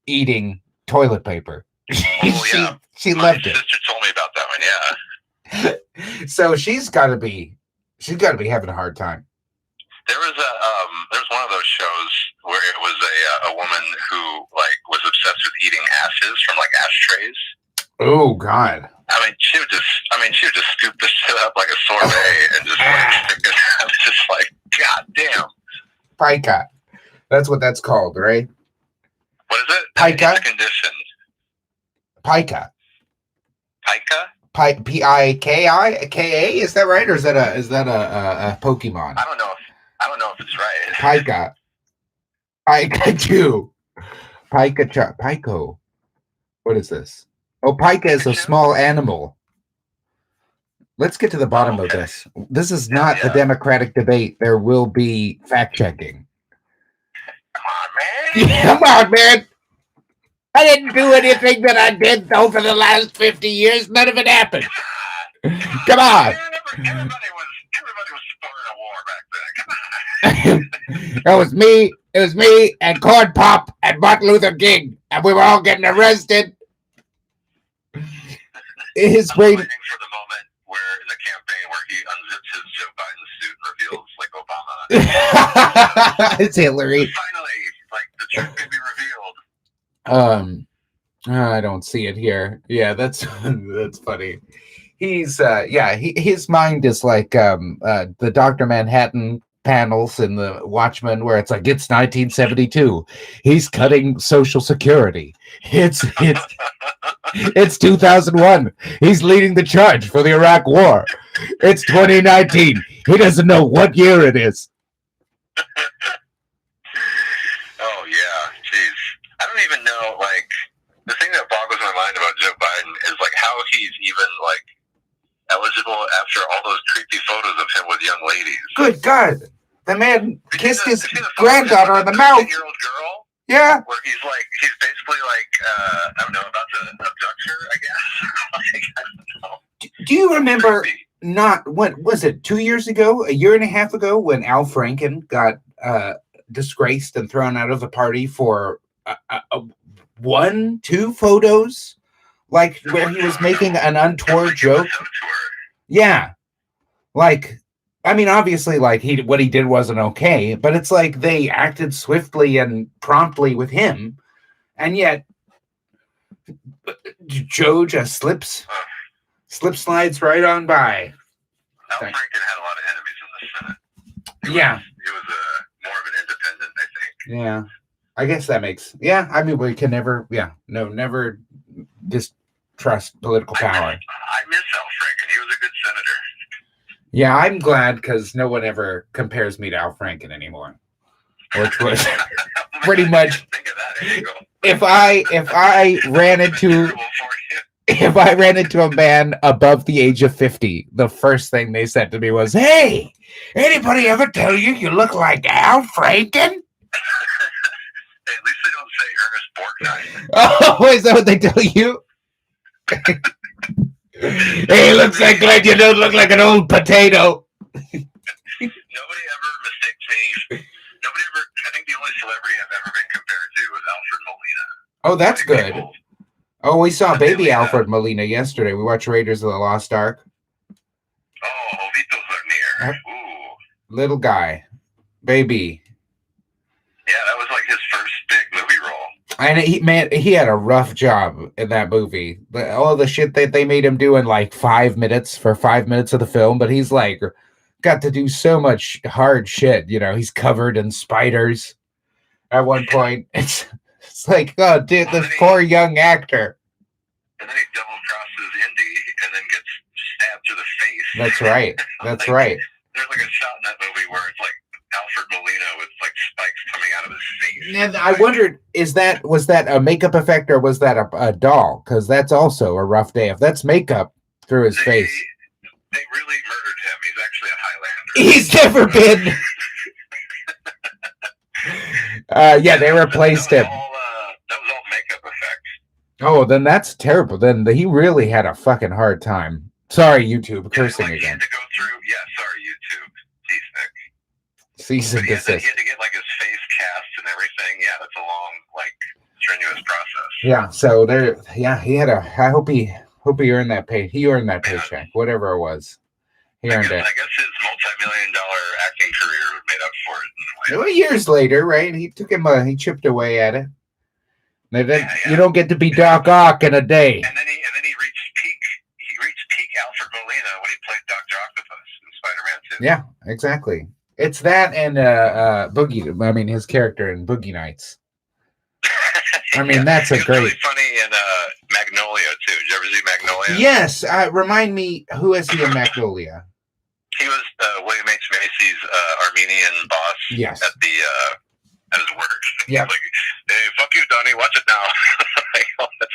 eating toilet paper. She loved it. My sister told me about that one. Yeah. So she's got to be having a hard time. There was one of those shows where it was a woman who was obsessed with eating ashes from ashtrays. Oh God! I mean, she would just scoop this shit up like a sorbet and just stick it. I was just like, God damn. Pica. That's what that's called, right? What is it? Pica. It's a condition. Pica. Pica. P-I-K-I K-A. Is that right, or is that a Pokemon? I don't know if it's right. Pica. Pikachu. Pico. What is this? Oh, pica is a small animal. Let's get to the bottom of this. This is not the democratic debate. There will be fact checking. Come on, man. Come on, man. I didn't do anything that I did, though, for the last 50 years. None of it happened. Come on. Everybody was supporting a war back then. Come on. It was me and Corn Pop and Martin Luther King, and we were all getting arrested. His brain. Waiting for the moment where in the campaign where he unzips his Joe Biden suit and reveals Obama. It's Hillary. Finally, the truth can be revealed. I don't see it here. Yeah, that's funny. He's his mind is like the Dr. Manhattan panels in the Watchmen where it's like it's 1972. He's cutting Social Security. It's 2001. He's leading the charge for the Iraq War. It's 2019. He doesn't know what year it is. he's even like eligible after all those creepy photos of him with young ladies. Good God. The man kissed his granddaughter in the mouth. 13-year-old girl? Yeah. Where he's basically I don't know, about to abduct her, I guess. I don't know. Do you remember what was it, 2 years ago, a year and a half ago, when Al Franken got disgraced and thrown out of the party for 1-2 photos? Like where he was making an untoward joke? Yeah. Like, I mean, obviously, like what he did wasn't okay, but it's like they acted swiftly and promptly with him, and yet Joe just slip slides right on by. Al Franken had a lot of enemies in the Senate. Yeah, he was more of an independent, I think. Yeah, I guess that makes. Yeah, I mean, we can never. Yeah, no, never distrust political power. I miss Al Franken. He was a good senator. Yeah, I'm glad because no one ever compares me to Al Franken anymore, which was pretty much. If I ran into a man above the age of 50, the first thing they said to me was, "Hey, anybody ever tell you look like Al Franken?" Hey, at least they don't say Ernest Borgnine. Oh, is that what they tell you? Hey, looks like glad you don't look like an old potato. Nobody ever mistakes me. Nobody ever. I think the only celebrity I've ever been compared to was Alfred Molina. Oh, that's good. Oh, we saw baby Alfred Molina yesterday. We watched Raiders of the Lost Ark. Oh, Ovitos Lernier. Ooh. Little guy. Baby. Yeah, that was like his first big movie role. And he had a rough job in that movie. All the shit that they made him do in like 5 minutes for 5 minutes of the film, but he's like got to do so much hard shit. You know, he's covered in spiders at one point. It's like, oh, dude, this poor young actor. And then he double crosses Indy and then gets stabbed to the face. That's right. That's right. There's like a shot in that movie where it's like Alfred Molina with like spikes coming out of his face. And I wondered, was that a makeup effect or was that a doll? Because that's also a rough day. If that's makeup through his face. They really murdered him. He's actually a Highlander. He's never been. Yeah, they replaced him. That was all makeup effects. Oh, then that's terrible. Then he really had a fucking hard time. Sorry, YouTube, cursing again. He had to go through. Yeah, sorry, YouTube. Cease and desist. He had to get like his face cast and everything. Yeah, that's a long, like, strenuous process. Yeah. So there. Yeah, he had a. I hope he earned that pay. He earned that paycheck, whatever it was. He earned it. I guess his multi-million-dollar acting career made up for it. Well, years later, right? He took him. He chipped away at it. You don't get to be Doc Ock in a day. And then he reached peak. He reached peak Alfred Molina when he played Dr. Octopus in Spider-Man 2. Yeah, exactly. It's that and Boogie. I mean, his character in Boogie Nights. I mean, that's a great. Really funny in Magnolia too. Did you ever see Magnolia? Yes. Remind me, who is he in Magnolia? He was William H. Macy's Armenian boss. Yes. At his work. Yeah. Like, hey, fuck you, Donnie. Watch it now.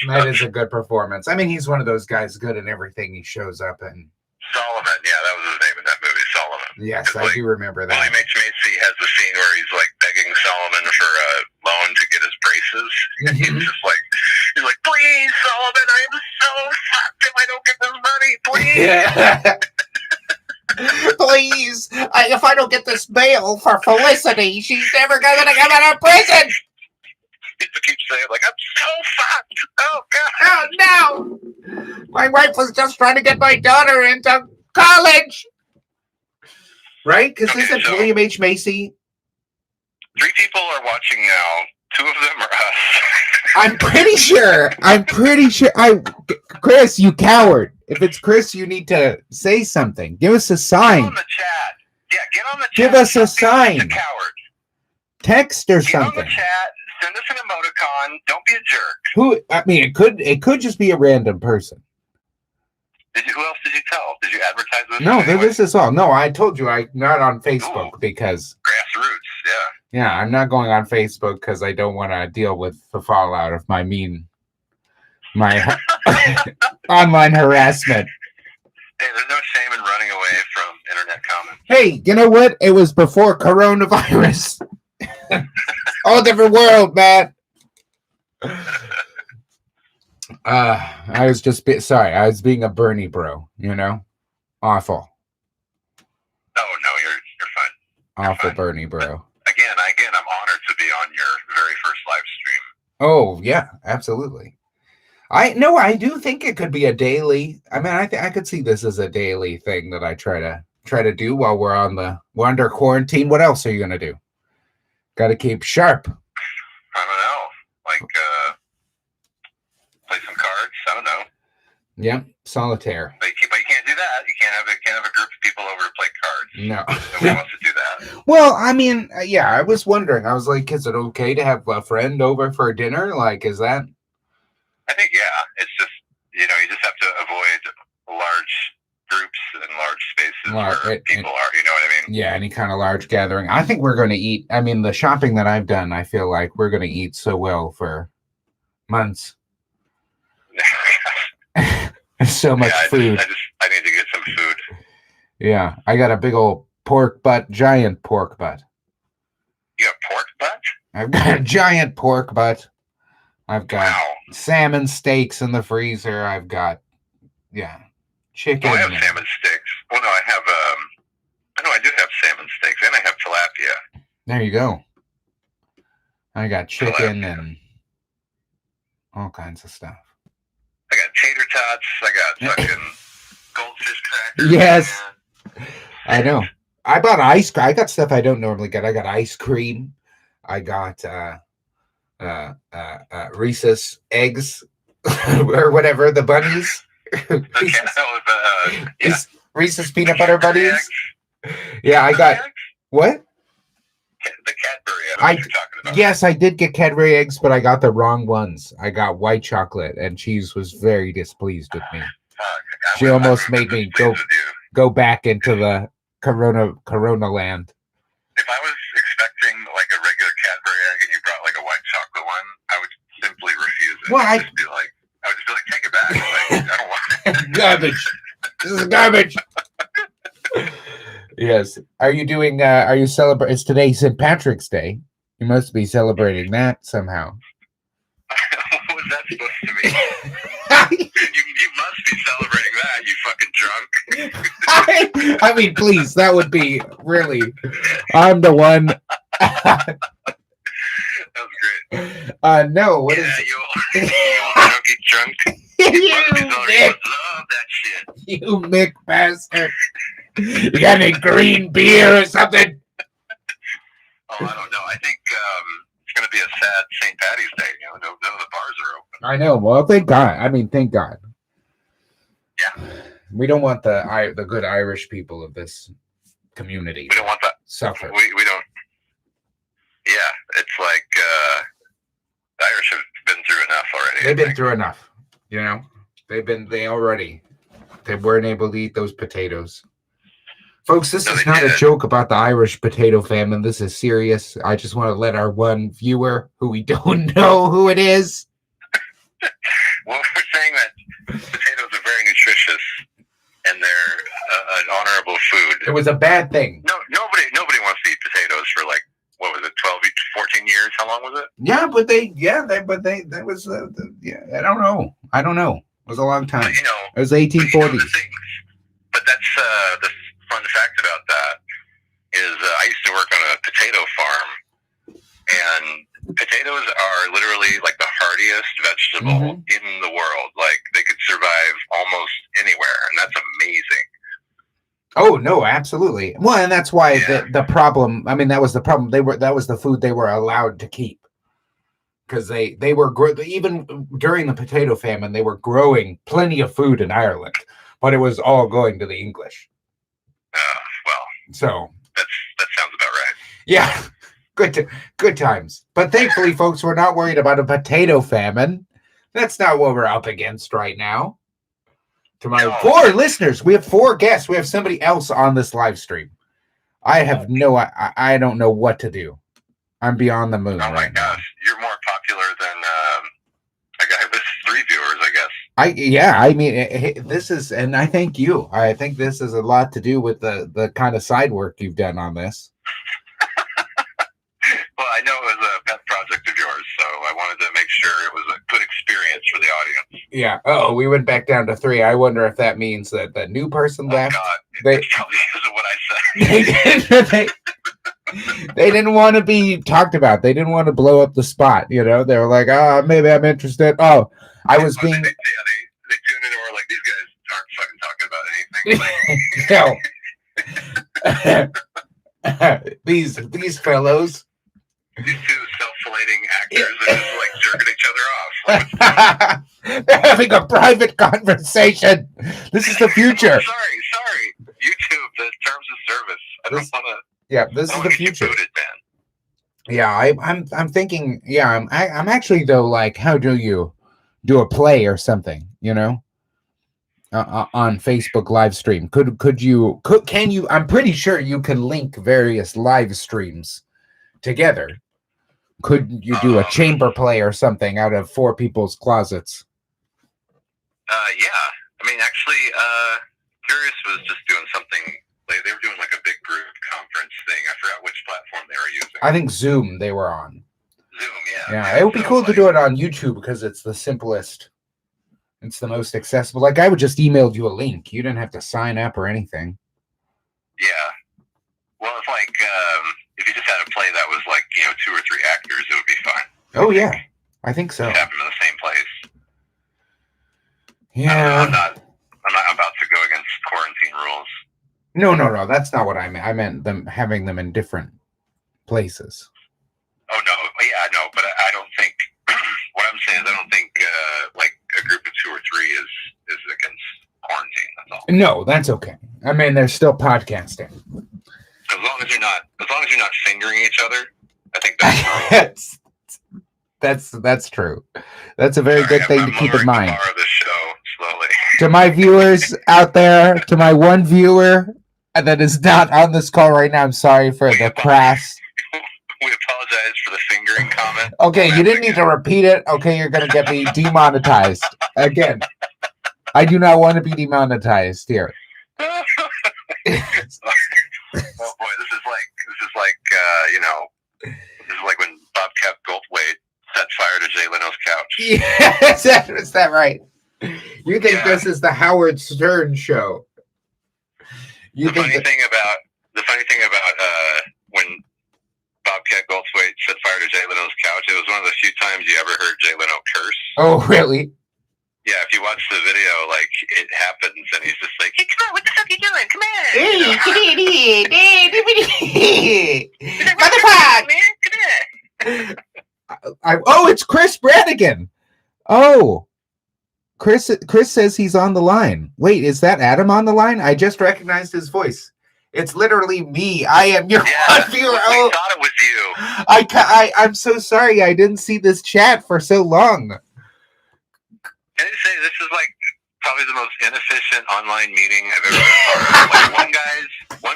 That is a good performance. I mean, he's one of those guys good in everything he shows up in. Solomon. Yeah, that was his name in that movie, Solomon. Yes, I do remember that. William H. Macy has the scene where he's like begging Solomon for a loan to get his braces. Mm-hmm. He's like, please, Solomon, I am so fucked if I don't get this money, please. Yeah. Please, if I don't get this bail for Felicity, she's never going to come out of prison. He keeps saying, like, I'm so fucked. Oh, God. Oh, no. My wife was just trying to get my daughter into college. Right? Because isn't William H. Macy? 3 people are watching now. 2 of them are us. I'm pretty sure. Chris, you coward. If it's Chris, you need to say something. Give us a sign. Get on the chat. Yeah, get on the chat. Give us a sign. A coward. Text or get something. Get on the chat. Send us an emoticon. Don't be a jerk. Who? I mean, it could just be a random person. Who else did you tell? Did you advertise this? No, this is all. No, I told you I'm not on Facebook because grassroots. Yeah. Yeah, I'm not going on Facebook because I don't want to deal with the fallout of my Online harassment. Hey, there's no shame in running away from internet comments. Hey, you know what? It was before coronavirus. All different world, man. I was just sorry. I was being a Bernie bro. You know, awful. Oh no, you're fine. Awful Bernie bro. But again, I'm honored to be on your very first live stream. Oh yeah, absolutely. I do think it could be a daily. I mean, I could see this as a daily thing that I try to do while we're under quarantine. What else are you gonna do? Got to keep sharp. I don't know, like play some cards. I don't know. Yep, solitaire. But you can't do that. You can't have a group of people over to play cards. No, nobody wants to do that. Well, I mean, yeah, I was wondering. I was like, is it okay to have a friend over for dinner? Like, is that? I think it's just you just have to avoid large groups and large spaces where people are. You know what I mean? Yeah, any kind of large gathering. I think we're going to eat. I mean, the shopping that I've done, I feel like we're going to eat so well for months. So much food. I need to get some food. Yeah, I got a big old pork butt, giant pork butt. You got pork butt? I've got a giant pork butt. I've got salmon steaks in the freezer. I've got chicken. Oh, I have salmon steaks. Well, no, I have I do have salmon steaks, and I have tilapia. There you go. I got chicken and all kinds of stuff. I got tater tots. I got fucking goldfish crackers. Yes, I know. I bought ice cream. I got stuff I don't normally get. I got ice cream. I got Reese's eggs or whatever, the bunnies. Reese's peanut butter bunnies. Yeah, I got what? The Cadbury. I know what you're talking about. Yes, I did get Cadbury eggs, but I got the wrong ones. I got white chocolate, and Cheese was very displeased with me. She almost made me go back into the Corona land. If I was expecting like a regular Cadbury egg and you brought like a white chocolate one, I would simply refuse it. Well, I would just be like, take it back. Like, I don't want it. Garbage. This is garbage. Yes. Are you doing? Are you celebrating? It's today St. Patrick's Day. You must be celebrating that somehow. What was that supposed to mean? you must be celebrating that, you fucking drunk. I mean, please, that would be really. I'm the one. That was great. No, what is you junkie drunk. You Mick. love that shit. You Mick bastard. You got any green beer or something? Oh, I don't know. I think it's going to be a sad St. Patty's Day. None of the bars are open. I know. Well, thank God. I mean, thank God. Yeah. We don't want the good Irish people of this community. We don't want that. Suffer. We don't. Yeah, it's like the Irish have been through enough already. They've been through enough. You know, they weren't able to eat those potatoes. Folks, this is not a joke about the Irish potato famine. This is serious. I just want to let our one viewer, who we don't know who it is. Well, we're saying that potatoes are very nutritious and they're an honorable food. It was a bad thing. No, nobody wants to eat potatoes for like, what was it, 12, 14 years? How long was it? Yeah, but that was, I don't know. It was a long time. But, it was 1840s. But that's the fun fact about that is I used to work on a potato farm, and potatoes are literally like the hardiest vegetable in the world. Like they could survive almost anywhere, and that's amazing. Oh no, absolutely. Well, and that's why the problem. I mean, that was the problem. That was the food they were allowed to keep because they were even during the potato famine. They were growing plenty of food in Ireland, but it was all going to the English. Well, so that sounds about right. Yeah, good times. But thankfully, folks, we're not worried about a potato famine. That's not what we're up against right now. To my 4 listeners, we have 4 guests. We have somebody else on this live stream. I have I don't know what to do. I'm beyond the moon. Oh my gosh, you're more popular than I got this 3 viewers, I guess. I mean, this is, and I thank you. I think this is a lot to do with the kind of side work you've done on this. Well, I know it was a pet project of yours, so I wanted to make sure it was a good experience for the audience. Yeah. Oh, we went back down to 3. I wonder if that means that the new person left. God, They it's probably because of what I said. they didn't want to be talked about. They didn't want to blow up the spot. You know, they were like, maybe I'm interested. Oh, I was being. They tuned in and were like, these guys aren't fucking talking about anything. These fellows. These two self-flating actors are just like jerking each other off. Like, they're having a private conversation. This is the future. sorry. YouTube, the terms of service. I don't want to. Yeah, this is the future. Booted, man. Yeah, I'm thinking. Yeah, I'm actually though. Like, how do you do a play or something? You know, on Facebook live stream. Can you? I'm pretty sure you can link various live streams together. Could you do a chamber play or something out of 4 people's closets? Yeah. I mean, actually, Curious was just doing something. They were doing like a big group conference thing. I forgot which platform they were using. I think Zoom they were on. Zoom, yeah. Yeah, it would be cool to do it on YouTube because it's the simplest. It's the most accessible. Like, I would just email you a link. You didn't have to sign up or anything. Yeah. Well, it's like if you just had a play that was like 2 or 3 actors, it would be fine. Oh yeah, I think so. Just have them in the same place. Yeah. I'm not about to go against quarantine rules. No. That's not what I meant. I meant them having them in different places. Oh no, yeah, no, but I don't think. What I'm saying is, I don't think like a group of 2 or 3 is against quarantine. That's all. No, that's okay. I mean, they're still podcasting. As long as you're not fingering each other, I think that's true. That's a very good thing to keep in mind. The bar of the show slowly. To my viewers out there, to my one viewer that is not on this call right now, I'm sorry for the crass. We apologize for the fingering comment. Okay, you didn't need to repeat it. Okay, you're going to get me demonetized. Again, I do not want to be demonetized here. Oh boy, this is like when Bobcat Goldthwait set fire to Jay Leno's couch. Yes, is that right? You think this is the Howard Stern show? The funny thing about when Bobcat Goldthwait set fire to Jay Leno's couch, it was one of the few times you ever heard Jay Leno curse. Oh, really? Yeah, if you watch the video, like, it happens, and he's just like, "Hey, come on, what the fuck are you doing? Come on! Motherfucker! Oh, it's Chris Brannigan. Oh, Chris says he's on the line. Wait, is that Adam on the line? I just recognized his voice. It's literally me. I am your viewer. I thought it was you. I'm so sorry. I didn't see this chat for so long. Can I say this is like probably the most inefficient online meeting I've ever heard. Like one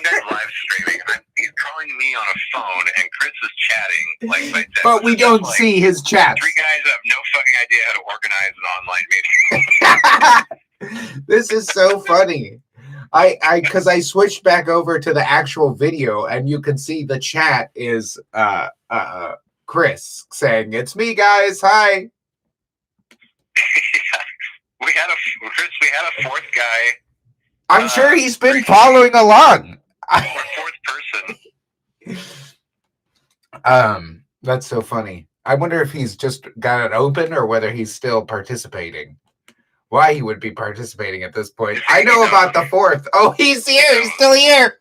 guy's live streaming. He's calling me on a phone, and Chris is chatting like by text. But we don't see his chats. 3 guys have no fucking idea how to organize an online meeting. This is so funny. Because I switched back over to the actual video, and you can see the chat is Chris saying, "It's me, guys. Hi." We had a 4th guy. I'm sure he's been following along. Or 4th person. That's so funny. I wonder if he's just got it open or whether he's still participating. Why he would be participating at this point? I know about the 4th. Oh, he's here. He's still here.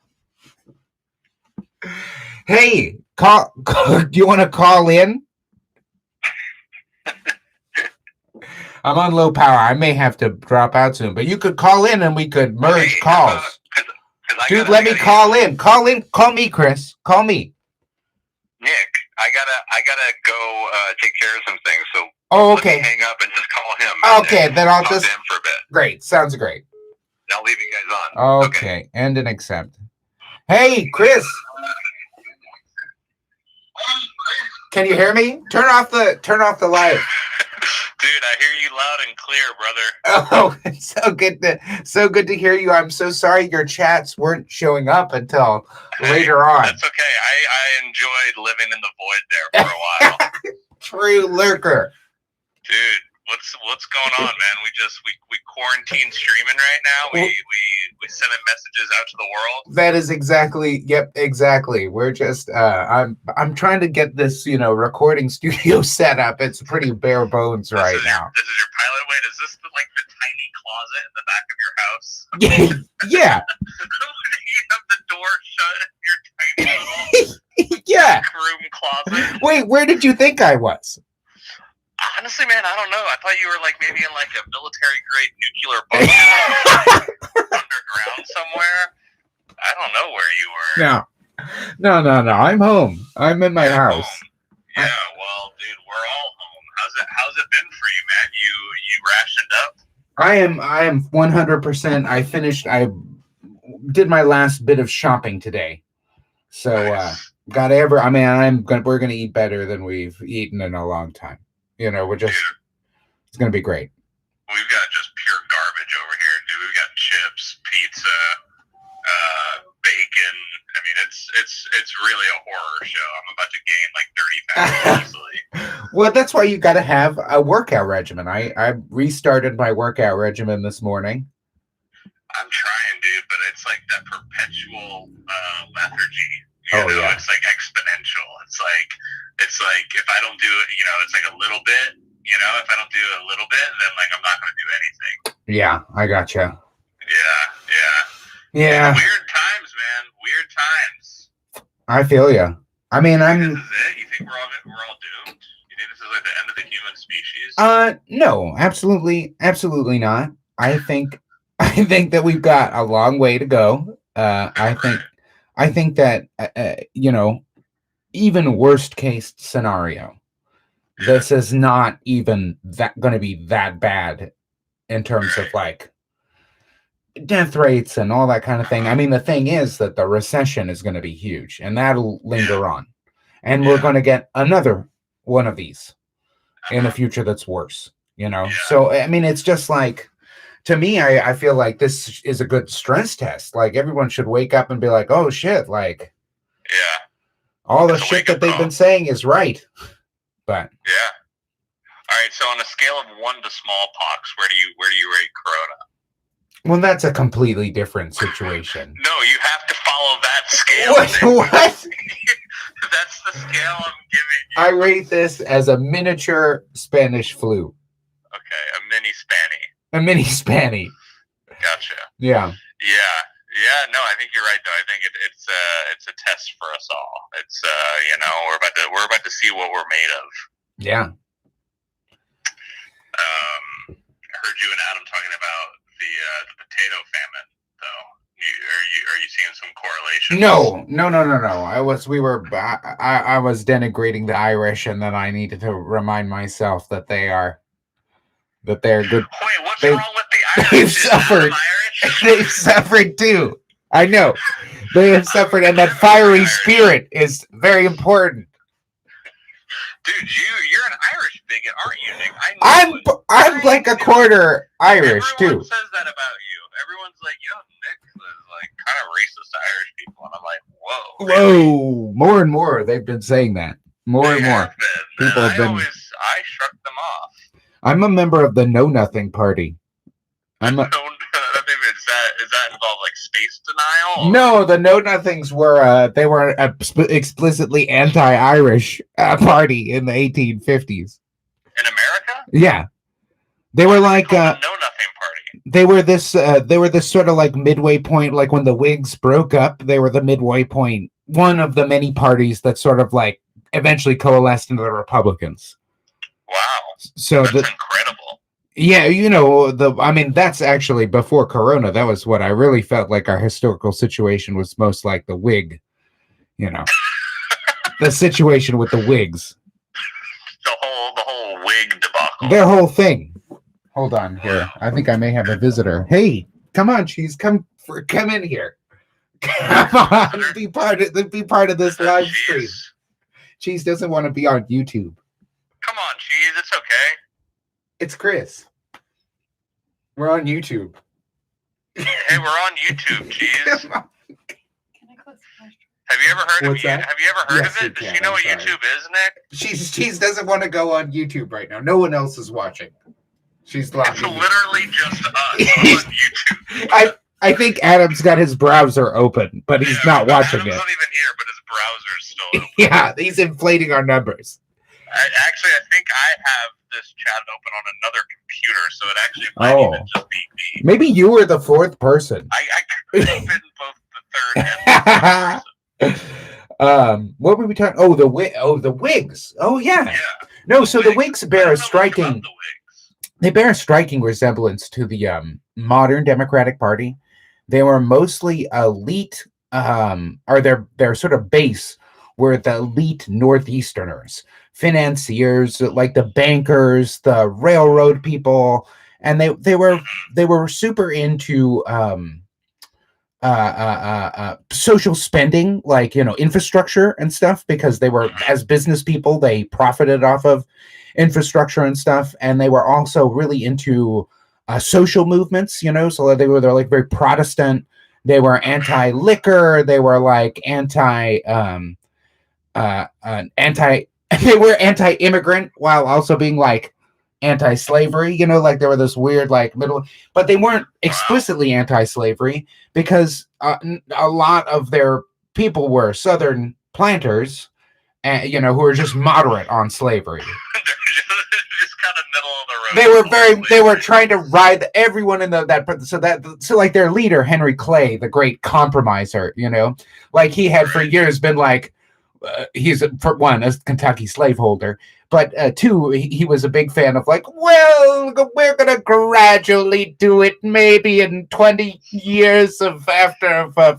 Hey, call do you want to call in? I'm on low power. I may have to drop out soon, but you could call in and we could merge calls. Dude, let me call in. Call in. Call me, Chris. Call me. Nick, I gotta go take care of some things. So okay. Let me hang up and just call him. Okay, then I'll just talk to him for a bit. Great. Sounds great. And I'll leave you guys on. Okay. End and accept. Hey, Chris. Can you hear me? Turn off the live. Dude, I hear you loud and clear, brother. Oh, it's so good to hear you. I'm so sorry your chats weren't showing up until later on. That's okay. I enjoyed living in the void there for a while. True lurker. Dude, what's going on, man? We quarantine streaming right now. We sending messages out to the world. That is exactly. We're just I'm trying to get this, recording studio set up. It's pretty bare bones right now. This is your pilot. Wait, is this the tiny closet in the back of your house? Yeah. You have the door shut in your tiny little Yeah. room closet. Wait, where did you think I was? Honestly, man, I don't know. I thought you were maybe in a military-grade nuclear bunker underground somewhere. I don't know where you were. No. I'm home. I'm in my house. Home. Yeah, well, dude, we're all home. How's it been for you, man? You rationed up? I am 100%. I did my last bit of shopping today. So Nice. we're gonna eat better than we've eaten in a long time. It's gonna be great. We've got just pure garbage over here, dude. We've got chips, pizza, bacon. I mean, it's really a horror show. I'm about to gain 30 pounds easily. Well, that's why you got to have a workout regimen. I restarted my workout regimen this morning. I'm trying, dude, but it's that perpetual lethargy. Yeah. It's exponential. It's if I don't do it, it's a little bit. If I don't do a little bit, then I'm not going to do anything. Yeah, I gotcha. Yeah. Weird times, man. Weird times. I feel you. I mean, This is it? You think we're all doomed? You think this is the end of the human species? No, absolutely not. I think that we've got a long way to go. I think that even worst case scenario, this is not even going to be that bad in terms of death rates and all that kind of thing. I mean, the thing is that the recession is going to be huge, and that'll linger on, and we're going to get another one of these in the future that's worse. So I mean, it's just to me, I feel like this is a good stress test. Everyone should wake up and be like, oh shit, all the shit that they've been saying is right. But yeah. All right. So on a scale of 1 to smallpox, where do you rate Corona? Well, that's a completely different situation. No, you have to follow that scale. What? That's the scale I'm giving you. I rate this as a miniature Spanish flu. Okay, a mini Spanny. A mini Spanny. Gotcha. Yeah. Yeah. No, I think you're right though. I think it's a test for us all. It's we're about to see what we're made of. Yeah. I heard you and Adam talking about the potato famine though. Are you seeing some correlation? No. I was denigrating the Irish, and then I needed to remind myself that they're good. Wait, what's wrong with the Irish? They've suffered. They've suffered too. I know. They have suffered, and that fiery spirit is very important. Dude, you're an Irish bigot, aren't you, Nick? I'm like a quarter Irish Everyone too. says that about you. Everyone's like, Nick is kind of racist to Irish people, and I'm like, whoa. Whoa! More and more, they've been saying that. More and more people have been. I shrugged them off. I'm a member of the Know Nothing Party. Is that involve space denial? No, the Know Nothings were they were explicitly anti-Irish party in the 1850s. In America? Yeah, they were the Know Nothing Party. They were this sort of midway point, when the Whigs broke up. They were the midway point, one of the many parties that sort of eventually coalesced into the Republicans. Wow, so that's incredible. Yeah, that's actually before Corona. That was what I really felt like our historical situation was most like the Whig, the situation with the Whigs. The whole Whig debacle. Their whole thing. Hold on here. I think I may have a visitor. Hey, come on, Cheese. Come in here. Come on, be part of this live stream. Cheese doesn't want to be on YouTube. Come on, Cheese. It's okay. It's Chris. We're on YouTube. Hey, we're on YouTube, jeez. Can I close the flash? Have you ever heard What's that? Have you ever heard Yes, of you it? Does can, she know I'm what sorry. YouTube is, Nick? She doesn't want to go on YouTube right now. No one else is watching. She's locked. It's literally just us on YouTube. I think Adam's got his browser open, but he's not watching Adam's it. not even here, but his browser's still open. Yeah, he's inflating our numbers. Actually, I think I have this chat open on another computer, so it actually might even just be me. Maybe you were the fourth person. I could have been both the third and the fourth person. What were we talking? Oh, the Whigs. Oh, yeah. Yeah. No, so the Whigs I bear don't a know much striking. about the Whigs. They bear a striking resemblance to the modern Democratic Party. They were mostly elite, or their sort of base were the elite Northeasterners, financiers, like the bankers, the railroad people, and they were super into social spending, like, you know, infrastructure and stuff, because they were, as business people, they profited off of infrastructure and stuff, and they were also really into social movements, you know, so they're like very Protestant. They were anti-liquor. They were like they were anti-immigrant while also being like anti-slavery, you know, like they were this weird like middle, but they weren't explicitly anti-slavery because a lot of their people were Southern planters, you know, who were just moderate on slavery. Just kind of middle of the road. They were trying to ride everyone in so like their leader Henry Clay, the great compromiser, you know, like he had for years been like he's for one a Kentucky slaveholder, but two, he was a big fan of like, well, we're gonna gradually do it, maybe in 20 years of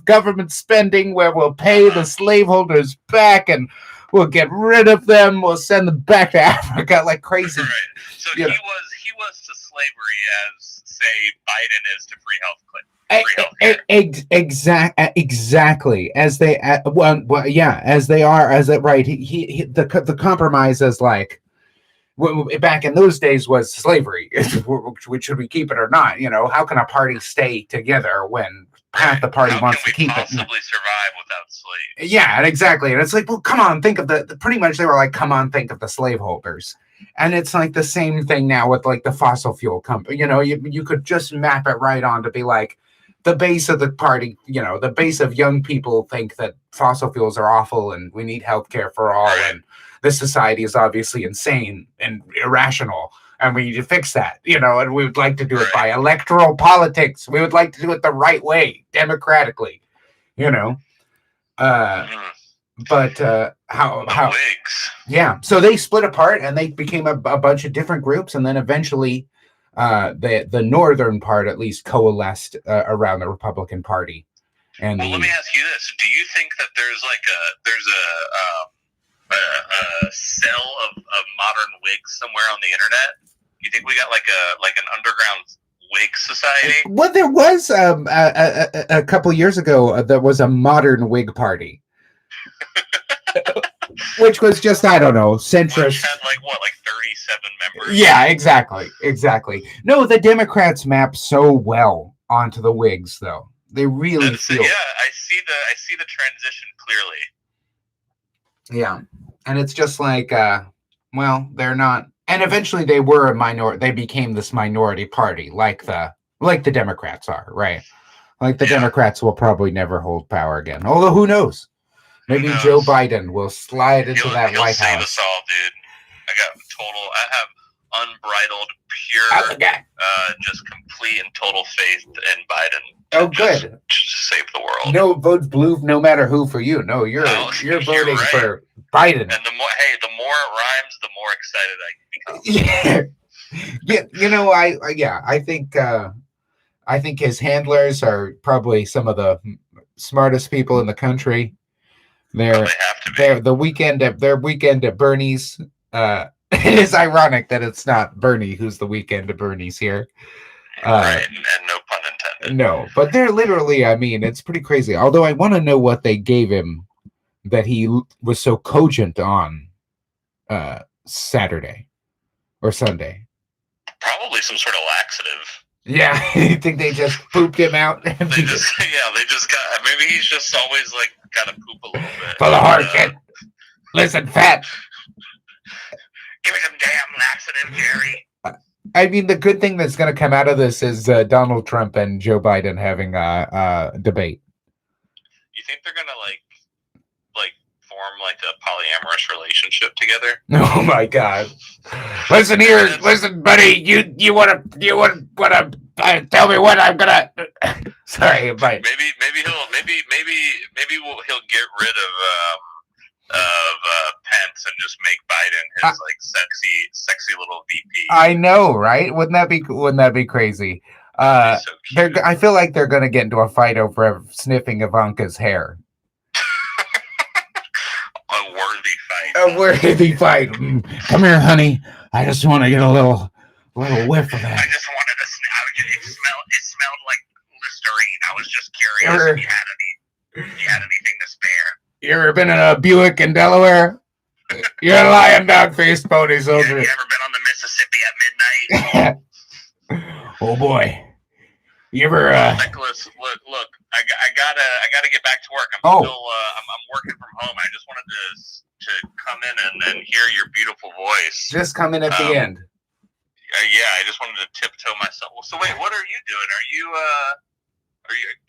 government spending, where we'll pay the slaveholders back and we'll get rid of them. We'll send them back to Africa like crazy. Right. So he was to slavery as, say, Biden is to free healthcare. Exactly, as they as they are, right. The compromise is like back in those days was slavery. Which should we keep it or not? You know, how can a party stay together when half the party wants to keep it? How can we possibly survive without slaves? Yeah, exactly. And it's like, well, come on, think of pretty much they were like, come on, think of the slaveholders. And it's like the same thing now with like the fossil fuel company. You know, you could just map it right on to be like the base of the party, you know, the base of young people think that fossil fuels are awful and we need healthcare for all. And this society is obviously insane and irrational. And we need to fix that, you know, and we would like to do it by electoral politics. We would like to do it the right way, democratically, you know. But how Whigs. Yeah, so they split apart and they became a bunch of different groups, and then eventually the northern part at least coalesced around the Republican Party. And let me ask you this: do you think that there's a cell of modern Whigs somewhere on the internet? Do you think we got like an underground Whig society? Well, there was a couple years ago there was a modern Whig party. Which was just, I don't know, centrist. Which had like 37 members. Yeah, exactly. No, the Democrats map so well onto the Whigs, though. They really feel. Yeah, I see the transition clearly. Yeah, and it's just like, well, they're not. And eventually, they were a minority. They became this minority party, like the Democrats are, right? Like the Democrats will probably never hold power again. Although, who knows? Maybe Joe Biden will slide into that White save House. Us all, dude. I have unbridled, pure, just complete and total faith in Biden. Oh, good. Just save the world. No, vote blue no matter who for you. No, you're voting for Biden. And the more it rhymes, the more excited I become. Yeah, you know, I think his handlers are probably some of the smartest people in the country. They're the weekend at Bernie's. It is ironic that it's not Bernie who's the weekend at Bernie's here. Right, and no pun intended. No, but they're literally, I mean, it's pretty crazy. Although I want to know what they gave him that he was so cogent on Saturday or Sunday. Probably some sort of laxative. Yeah, you think they just pooped him out? They just got. Maybe he's just always like gotta poop a little bit. For the heart, kid. Listen, fat. Give me some damn laxative, Jerry. I mean, the good thing that's going to come out of this is Donald Trump and Joe Biden having a debate. You think they're gonna like form like a polyamorous relationship together? Oh my God! Listen here, listen, buddy. You wanna tell me what I'm gonna? Sorry, but maybe he'll get rid of Pence and just make Biden his like sexy little VP. I know, right? Wouldn't that be crazy? So I feel like they're gonna get into a fight over sniffing Ivanka's hair. A worthy fight. Come here, honey. I just want to get a little whiff of that. I just wanted to it smelled like Listerine. I was just curious if you had anything to spare. You ever been in a Buick in Delaware? You're a lying dog-faced pony soldier. You ever been on the Mississippi at midnight? Oh boy. You ever Nicholas, look, I gotta get back to work. I'm working from home. I just wanted to come in and hear your beautiful voice. Just come in at the end. Yeah, I just wanted to tiptoe myself. So wait, what are you doing? Are you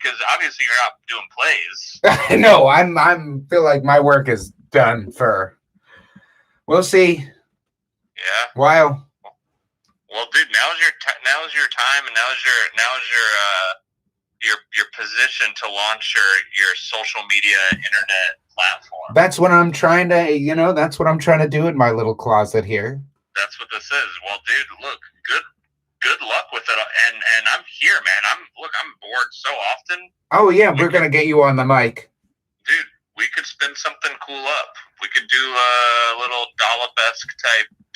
because obviously you're not doing plays. No, I'm feel like my work is done for. We'll see. Yeah. Wow. Well, dude, now's your time, and now's your position to launch your social media internet platform. That's what I'm trying to, that's what I'm trying to do in my little closet here. That's what this is. Well, dude, look, good luck with it. And I'm here, man. I'm bored so often. Oh yeah, we're gonna get you on the mic. Dude, we could spin something cool up. We could do a little dollop-esque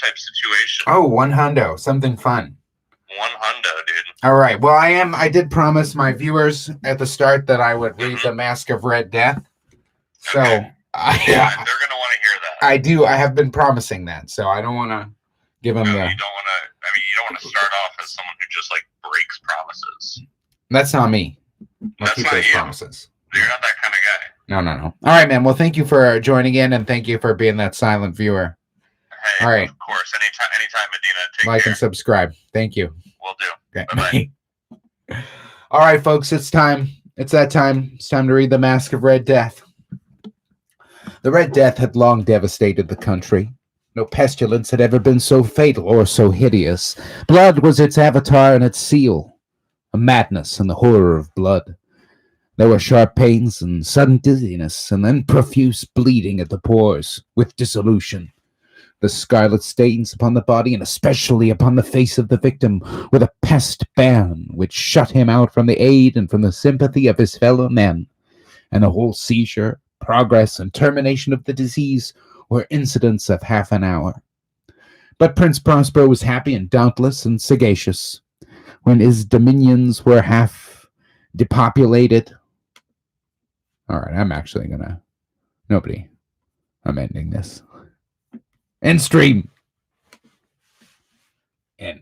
type situation. Oh, one hundo, something fun. One hundo, dude. All right. Well, I did promise my viewers at the start that I would read The Mask of Red Death. So okay. They're gonna want to hear that. I do. I have been promising that, so I don't want to give them You don't want to start off as someone who just like breaks promises. That's not me. I'll keep not those you. Promises. You're not that kind of guy. No. All right, man. Well, thank you for joining in, and thank you for being that silent viewer. Hey, all right. Of course. Anytime, Medina. Take like care. and subscribe. Thank you. Will do. Okay. Bye. All right, folks. It's time. It's that time. It's time to read The Mask of Red Death. The Red Death had long devastated the country. No pestilence had ever been so fatal or so hideous. Blood was its avatar and its seal. A madness and the horror of blood. There were sharp pains and sudden dizziness, and then profuse bleeding at the pores, with dissolution. The scarlet stains upon the body, and especially upon the face of the victim, were the pest ban which shut him out from the aid and from the sympathy of his fellow men. And the whole seizure, progress, and termination of the disease were incidents of half an hour. But Prince Prospero was happy and dauntless and sagacious. When his dominions were half depopulated... All right, I'm actually gonna... I'm ending this. End stream. End.